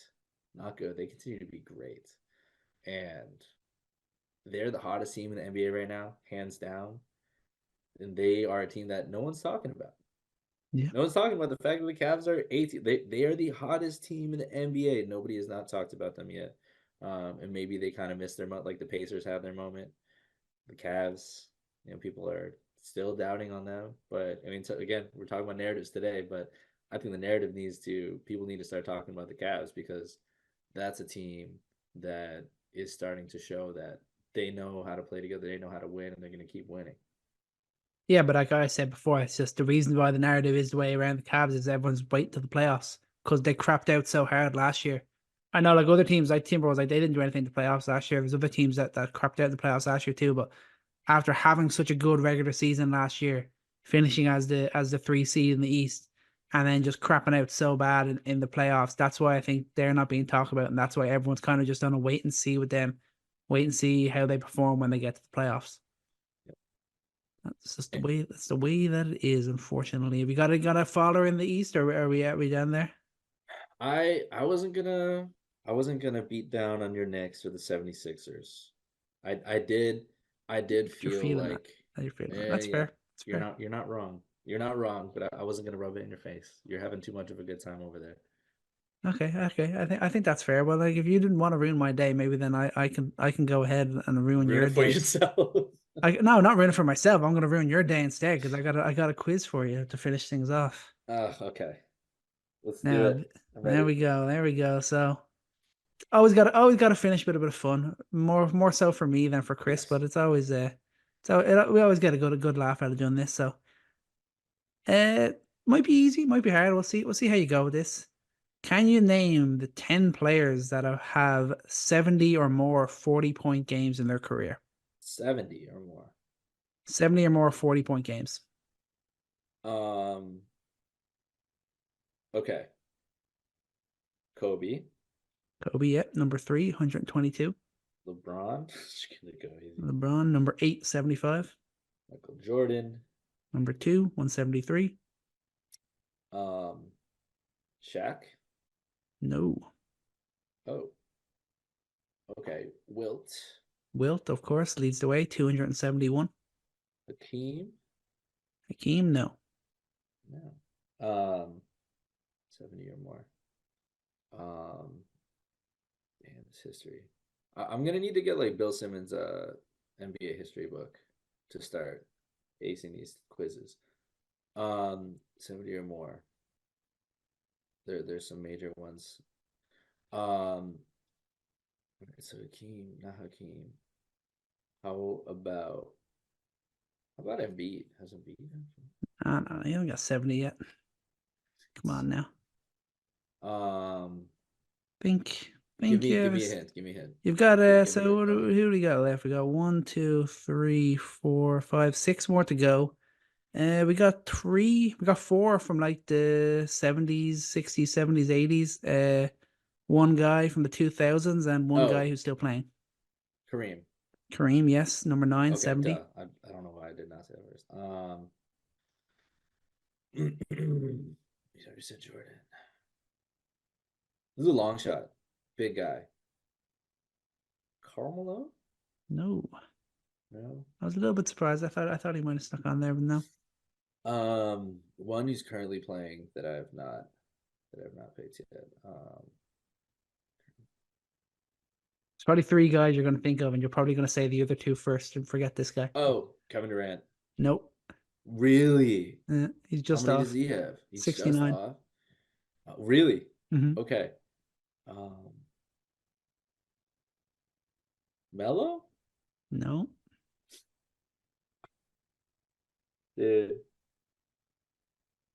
Speaker 5: Not good. They continue to be great. And they're the hottest team in the NBA right now, hands down. And they are a team that no one's talking about.
Speaker 4: Yeah.
Speaker 5: No one's talking about the fact that the Cavs are 18. They are the hottest team in the NBA. Nobody has not talked about them yet. And maybe they kind of missed their moment, like the Pacers have their moment. The Cavs, people are still doubting on them. But I mean, again, we're talking about narratives today, but I think the narrative people need to start talking about the Cavs because that's a team that is starting to show that they know how to play together, they know how to win, and they're going to keep winning.
Speaker 4: Yeah, but like I said before, it's just the reason why the narrative is the way around the Cavs is everyone's waiting to the playoffs because they crapped out so hard last year. I know, like other teams, like Timberwolves, like they didn't do anything in the playoffs last year. There's other teams that crapped out in the playoffs last year too. But after having such a good regular season last year, finishing as the 3 seed in the East, and then just crapping out so bad in the playoffs, that's why I think they're not being talked about, and that's why everyone's kind of just on a wait and see with them, wait and see how they perform when they get to the playoffs. That's just the way. That's the way that it is. Unfortunately, have you got a follower in the East, or are we down there?
Speaker 5: I wasn't gonna beat down on your Knicks or the 76ers. I did
Speaker 4: You're
Speaker 5: feel
Speaker 4: feeling that.
Speaker 5: like
Speaker 4: You're feeling that. That's fair. That's fair.
Speaker 5: you're not wrong. You're not wrong, but I wasn't gonna rub it in your face. You're having too much of a good time over there.
Speaker 4: Okay. I think that's fair. Well, like if you didn't want to ruin my day, maybe then I can go ahead and ruin
Speaker 5: Ruin
Speaker 4: your
Speaker 5: it for
Speaker 4: day.
Speaker 5: yourself.
Speaker 4: No, not ruin it for myself. I'm gonna ruin your day instead because I got a quiz for you to finish things off.
Speaker 5: Okay. Let's do
Speaker 4: Now,
Speaker 5: it. I'm
Speaker 4: there
Speaker 5: ready.
Speaker 4: we go. There we go. So always got to finish with a bit of fun. More so for me than for Chris,
Speaker 5: Yes.
Speaker 4: but it's always we always get a good laugh out of doing this. So might be easy, might be hard. We'll see how you go with this. Can you name the 10 players that have 70 or more 40-point games in their career?
Speaker 5: 70 or more.
Speaker 4: 70 or more 40-point games.
Speaker 5: Okay. Kobe.
Speaker 4: Kobe, yep, number 3, 122.
Speaker 5: LeBron. Just gonna go easy.
Speaker 4: LeBron, number 8, 75.
Speaker 5: Michael Jordan.
Speaker 4: Number 2, 173.
Speaker 5: Shaq.
Speaker 4: No.
Speaker 5: Oh. Okay. Wilt.
Speaker 4: Wilt, of course, leads the way, 271.
Speaker 5: Hakeem?
Speaker 4: Hakeem, no.
Speaker 5: No. 70 or more. Damn, this history. I'm gonna need to get like Bill Simmons' NBA history book to start acing these quizzes. 70 or more. There's some major ones. So Hakeem, not Hakeem. How about Embiid? Has Embiid?
Speaker 4: I don't know. He haven't got 70 yet. Come on now. Think
Speaker 5: Give me
Speaker 4: you
Speaker 5: a
Speaker 4: have
Speaker 5: hint. Give me a hint.
Speaker 4: You've got
Speaker 5: Give
Speaker 4: so
Speaker 5: me a
Speaker 4: who do we got left? We got 1, 2, 3, 4, 5, 6 more to go. We got 4 from like the 70s, 60s, 70s, 80s. One guy from the 2000s and one guy who's still playing.
Speaker 5: Kareem.
Speaker 4: Kareem, yes, number 9,
Speaker 5: Okay,
Speaker 4: 70.
Speaker 5: duh. I don't know why I did not say that first. You already said Jordan. This is a long shot. Big guy. Karl Malone?
Speaker 4: No.
Speaker 5: No.
Speaker 4: I was a little bit surprised. I thought he might have stuck on there, but no.
Speaker 5: One who's currently playing that I have not picked yet.
Speaker 4: There's probably 3 guys you're going to think of, and you're probably going to say the other 2 first and forget this guy.
Speaker 5: Oh, Kevin Durant.
Speaker 4: Nope.
Speaker 5: Really?
Speaker 4: He's just
Speaker 5: How many
Speaker 4: off.
Speaker 5: does he have? He's
Speaker 4: 69.
Speaker 5: just off. Really?
Speaker 4: Mm-hmm.
Speaker 5: Okay. Melo?
Speaker 4: No.
Speaker 5: Dude.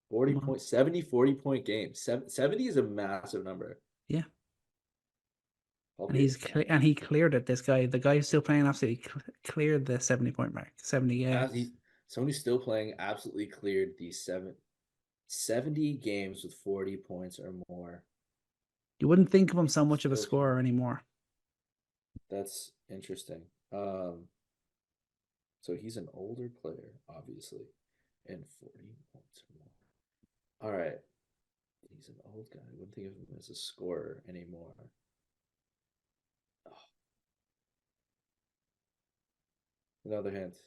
Speaker 5: 40 point game. 70 is a massive number.
Speaker 4: Yeah.
Speaker 5: I'll
Speaker 4: And
Speaker 5: be
Speaker 4: he cleared it. This guy, the guy who's still playing, absolutely cleared the 70-point mark. 70. Yeah.
Speaker 5: Someone who's still playing absolutely cleared the 70 games with 40 points or more.
Speaker 4: You wouldn't think of him so much of a
Speaker 5: Still
Speaker 4: scorer anymore.
Speaker 5: That's interesting. So he's an older player, obviously, and 40 points or more. All right. He's an old guy. I wouldn't think of him as a scorer anymore. Oh. Another hint.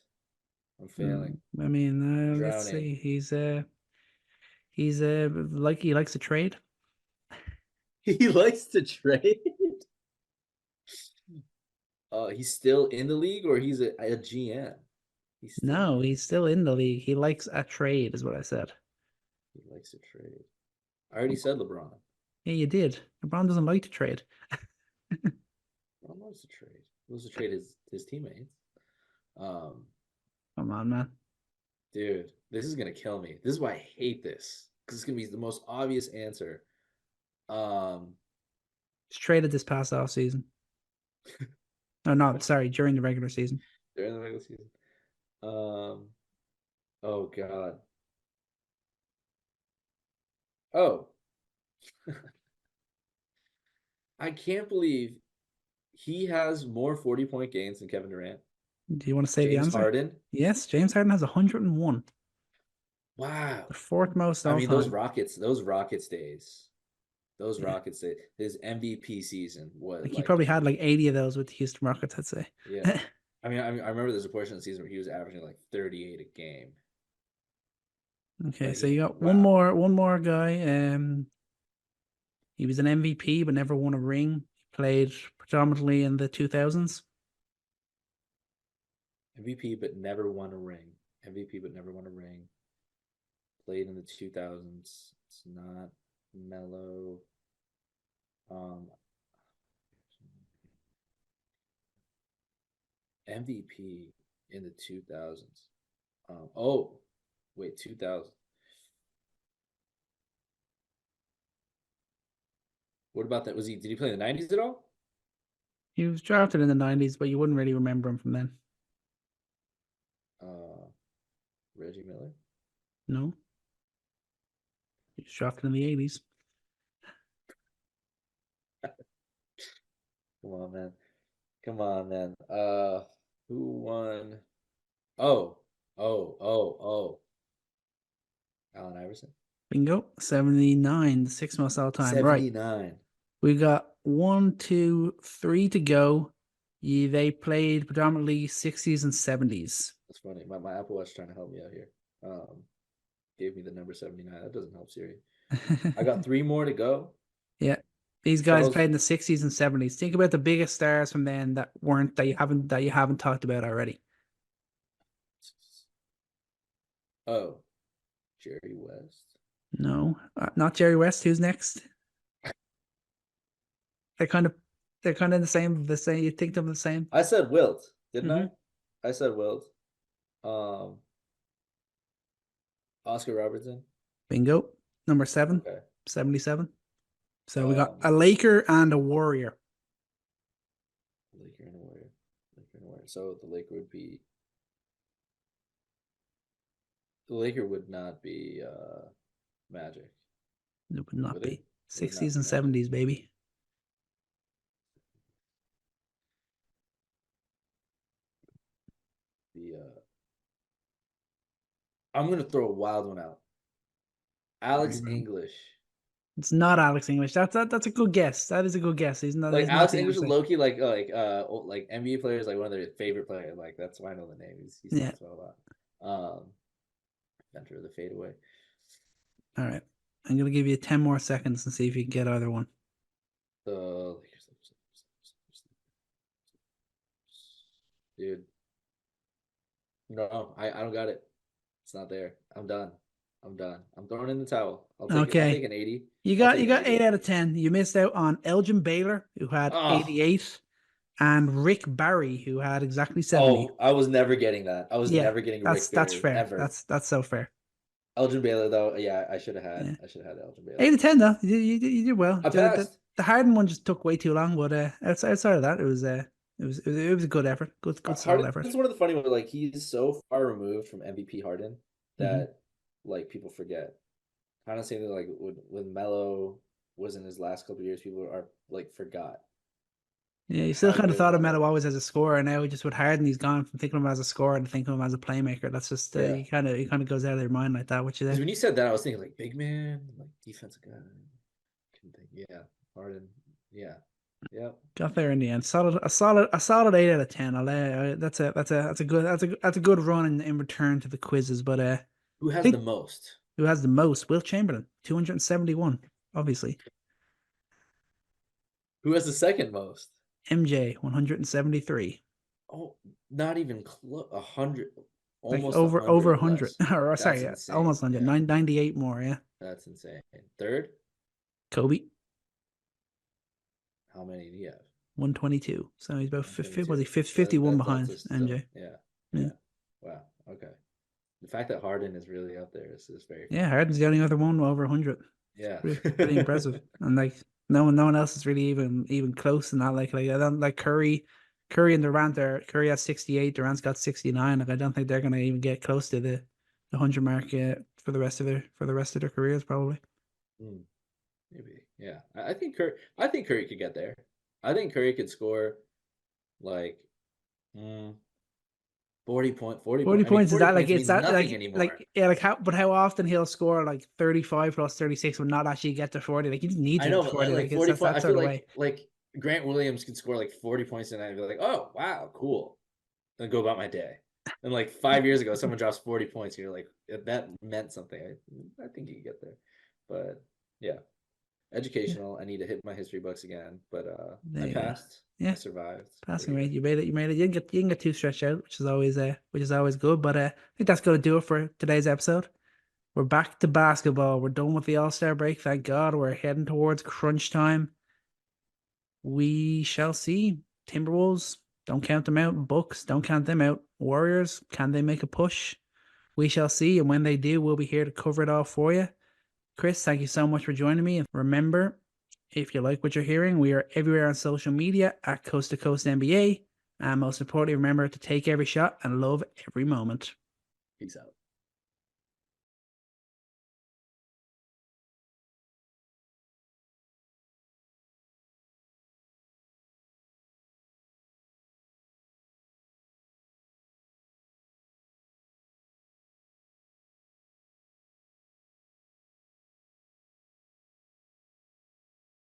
Speaker 5: I'm failing.
Speaker 4: I mean, let's
Speaker 5: Drowning.
Speaker 4: see. He's like he likes to trade.
Speaker 5: He likes to trade. He's still in the league, or he's a GM.
Speaker 4: He's still in the league. He likes a trade, is what I said.
Speaker 5: He likes to trade. I already said LeBron.
Speaker 4: Yeah, you did. LeBron doesn't like to trade.
Speaker 5: LeBron loves to trade. He loves to trade his teammates.
Speaker 4: Come on, man.
Speaker 5: Dude, this is gonna kill me. This is why I hate this, because it's gonna be the most obvious answer.
Speaker 4: He's traded this past off season. Oh no, sorry, during the regular season.
Speaker 5: During the regular season. Oh God. Oh. I can't believe he has more 40-point games than Kevin Durant.
Speaker 4: Do you want to say the
Speaker 5: James
Speaker 4: answer?
Speaker 5: Harden?
Speaker 4: Yes, James Harden has 101.
Speaker 5: Wow.
Speaker 4: The 4th most all
Speaker 5: I mean,
Speaker 4: time.
Speaker 5: those Rockets days. His MVP season was
Speaker 4: Like he probably had like 80 of those with the Houston Rockets, I'd say.
Speaker 5: Yeah. I remember there's a portion of the season where he was averaging like 38 a game.
Speaker 4: Okay,
Speaker 5: Like,
Speaker 4: so you got one more guy. He was an MVP but never won a ring. He played predominantly in the 2000s.
Speaker 5: MVP but never won a ring. Played in the 2000s. It's not Melo. MVP in the 2000s. 2000. What about that? Did he play in the 90s at all?
Speaker 4: He was drafted in the 90s, but you wouldn't really remember him from then.
Speaker 5: Reggie Miller?
Speaker 4: No. He was drafted in the 80s.
Speaker 5: Come on, man. Who won? Oh. Allen Iverson.
Speaker 4: Bingo. 79, the 6th most all time.
Speaker 5: 79.
Speaker 4: Right. We got 1, 2, 3 to go. They played predominantly 60s and 70s.
Speaker 5: That's funny. My Apple Watch trying to help me out here. Gave me the number 79. That doesn't help Siri. I got 3 more to go.
Speaker 4: Yeah. These guys
Speaker 5: Charles-
Speaker 4: played in the 60s and 70s. Think about the biggest stars from then that you haven't talked about already.
Speaker 5: Oh, Jerry West.
Speaker 4: No, not Jerry West. Who's next? They're kind of the same. The same. You think of the same.
Speaker 5: I said Wilt, didn't
Speaker 4: Mhm.
Speaker 5: I? I said Wilt. Oscar Robertson.
Speaker 4: Bingo. Number 7,
Speaker 5: Okay.
Speaker 4: 77. So we got a
Speaker 5: Um,
Speaker 4: Laker and a Warrior.
Speaker 5: Laker and a Warrior. Laker and a Warrior. So the Laker would be. The Laker would not be Magic.
Speaker 4: It would not
Speaker 5: Would
Speaker 4: be.
Speaker 5: it? Would not
Speaker 4: 60s
Speaker 5: be
Speaker 4: and 70s, baby.
Speaker 5: The I'm gonna throw a wild one out. Alex
Speaker 4: Mhm.
Speaker 5: English.
Speaker 4: It's not Alex English. That's a good guess. That is a good guess. He's not
Speaker 5: Like
Speaker 4: he's not
Speaker 5: Alex
Speaker 4: the
Speaker 5: English is
Speaker 4: answer.
Speaker 5: low-key like NBA players, like one of their favorite players. Like that's why I know the name. He's
Speaker 4: Yeah.
Speaker 5: talks about a lot. Enter the fadeaway.
Speaker 4: All right. I'm gonna give you 10 more seconds and see if you can get either one.
Speaker 5: The Lakers. Dude. No, I don't got it. It's not there. I'm done. I'm throwing in the towel. I'll take an 80.
Speaker 4: You
Speaker 5: I'll
Speaker 4: got
Speaker 5: take an 80.
Speaker 4: 8 out of 10. You missed out on Elgin Baylor, who had
Speaker 5: Oh.
Speaker 4: 88, and Rick Barry, who had exactly 70.
Speaker 5: Oh, I was never getting that. I was never getting Rick
Speaker 4: that's
Speaker 5: Barry,
Speaker 4: fair.
Speaker 5: ever.
Speaker 4: That's so fair.
Speaker 5: Elgin Baylor though, yeah, I should have had.
Speaker 4: Yeah.
Speaker 5: I should have had Elgin Baylor.
Speaker 4: 8 out of 10 though. You did well.
Speaker 5: I passed.
Speaker 4: The Harden one just took way too long, but outside of that, it was a good effort. Good solid effort.
Speaker 5: It's one of the funny ones. Like he's so far removed from MVP Harden
Speaker 4: Mm-hmm.
Speaker 5: that like people forget. Kind of saying like when Melo was in his last couple of years, people are like forgot.
Speaker 4: Yeah, you still
Speaker 5: How
Speaker 4: kind of
Speaker 5: good
Speaker 4: thought of
Speaker 5: Melo
Speaker 4: Melo always as a scorer. Now just with Harden, he's gone from thinking of him as a scorer to thinking of him as a playmaker. That's just
Speaker 5: Yeah.
Speaker 4: he kind of goes out of their mind like that. Which is
Speaker 5: Because when you said that, I was thinking like big man, like defensive guy. Yeah, Harden. Yeah.
Speaker 4: got there in the end. A solid 8 out of 10. That's a good run in return to the quizzes. But
Speaker 5: Who has
Speaker 4: think-
Speaker 5: the most?
Speaker 4: who has the most? Will Chamberlain, 271, obviously.
Speaker 5: Who has the second most?
Speaker 4: MJ, 173.
Speaker 5: Oh, not even close. 100.
Speaker 4: Like
Speaker 5: Almost
Speaker 4: over 100.
Speaker 5: less.
Speaker 4: Or
Speaker 5: That's
Speaker 4: sorry,
Speaker 5: insane.
Speaker 4: almost 100.
Speaker 5: Yeah.
Speaker 4: 98 more. Yeah.
Speaker 5: That's insane. Third?
Speaker 4: Kobe,
Speaker 5: How many do you have?
Speaker 4: 122. So he's about 50. Was he
Speaker 5: 122.
Speaker 4: 51
Speaker 5: That
Speaker 4: behind
Speaker 5: delta's still-
Speaker 4: MJ?
Speaker 5: Yeah. Wow. Okay. The fact that Harden is really up there is very
Speaker 4: Yeah, Harden's the only other one over 100.
Speaker 5: yeah.
Speaker 4: Pretty impressive. And like no one else is really even close in that. Like I don't like Curry and Durant there. Curry has 68, Durant's got 69. Like I don't think they're gonna even get close to the 100 mark for the rest of their careers probably.
Speaker 5: Maybe. Yeah. I think Curry could get there. I think Curry could score like 40 points.
Speaker 4: 40
Speaker 5: I mean,
Speaker 4: points is that
Speaker 5: 40
Speaker 4: like
Speaker 5: points
Speaker 4: it's that
Speaker 5: means nothing
Speaker 4: like
Speaker 5: anymore.
Speaker 4: like yeah like how often he'll score like 35 plus 36 would not actually get to 40. Like you just need to
Speaker 5: I know,
Speaker 4: get to
Speaker 5: but
Speaker 4: 40.
Speaker 5: like
Speaker 4: Like
Speaker 5: 40
Speaker 4: it's
Speaker 5: points.
Speaker 4: that
Speaker 5: I
Speaker 4: sort
Speaker 5: feel
Speaker 4: of way.
Speaker 5: like Grant Williams could score like 40 points tonight and be like, oh wow, cool. And go about my day. And like 5 years ago, someone drops 40 points, and you're like, that meant something. I think you could get there. But yeah. Educational. I need to hit my history books again. But
Speaker 4: There
Speaker 5: I
Speaker 4: you go.
Speaker 5: passed.
Speaker 4: Yeah.
Speaker 5: I survived.
Speaker 4: Passing
Speaker 5: Pretty
Speaker 4: rate, you made it. You didn't get too stretched out, which is always good. But I think that's gonna do it for today's episode. We're back to basketball. We're done with the All-Star break. Thank God. We're heading towards crunch time. We shall see. Timberwolves, don't count them out. Bucks, don't count them out. Warriors, can they make a push? We shall see. And when they do, we'll be here to cover it all for you. Chris, thank you so much for joining me. And remember, if you like what you're hearing, we are everywhere on social media at Coast to Coast NBA. And most importantly, remember to take every shot and love every moment.
Speaker 5: Peace out.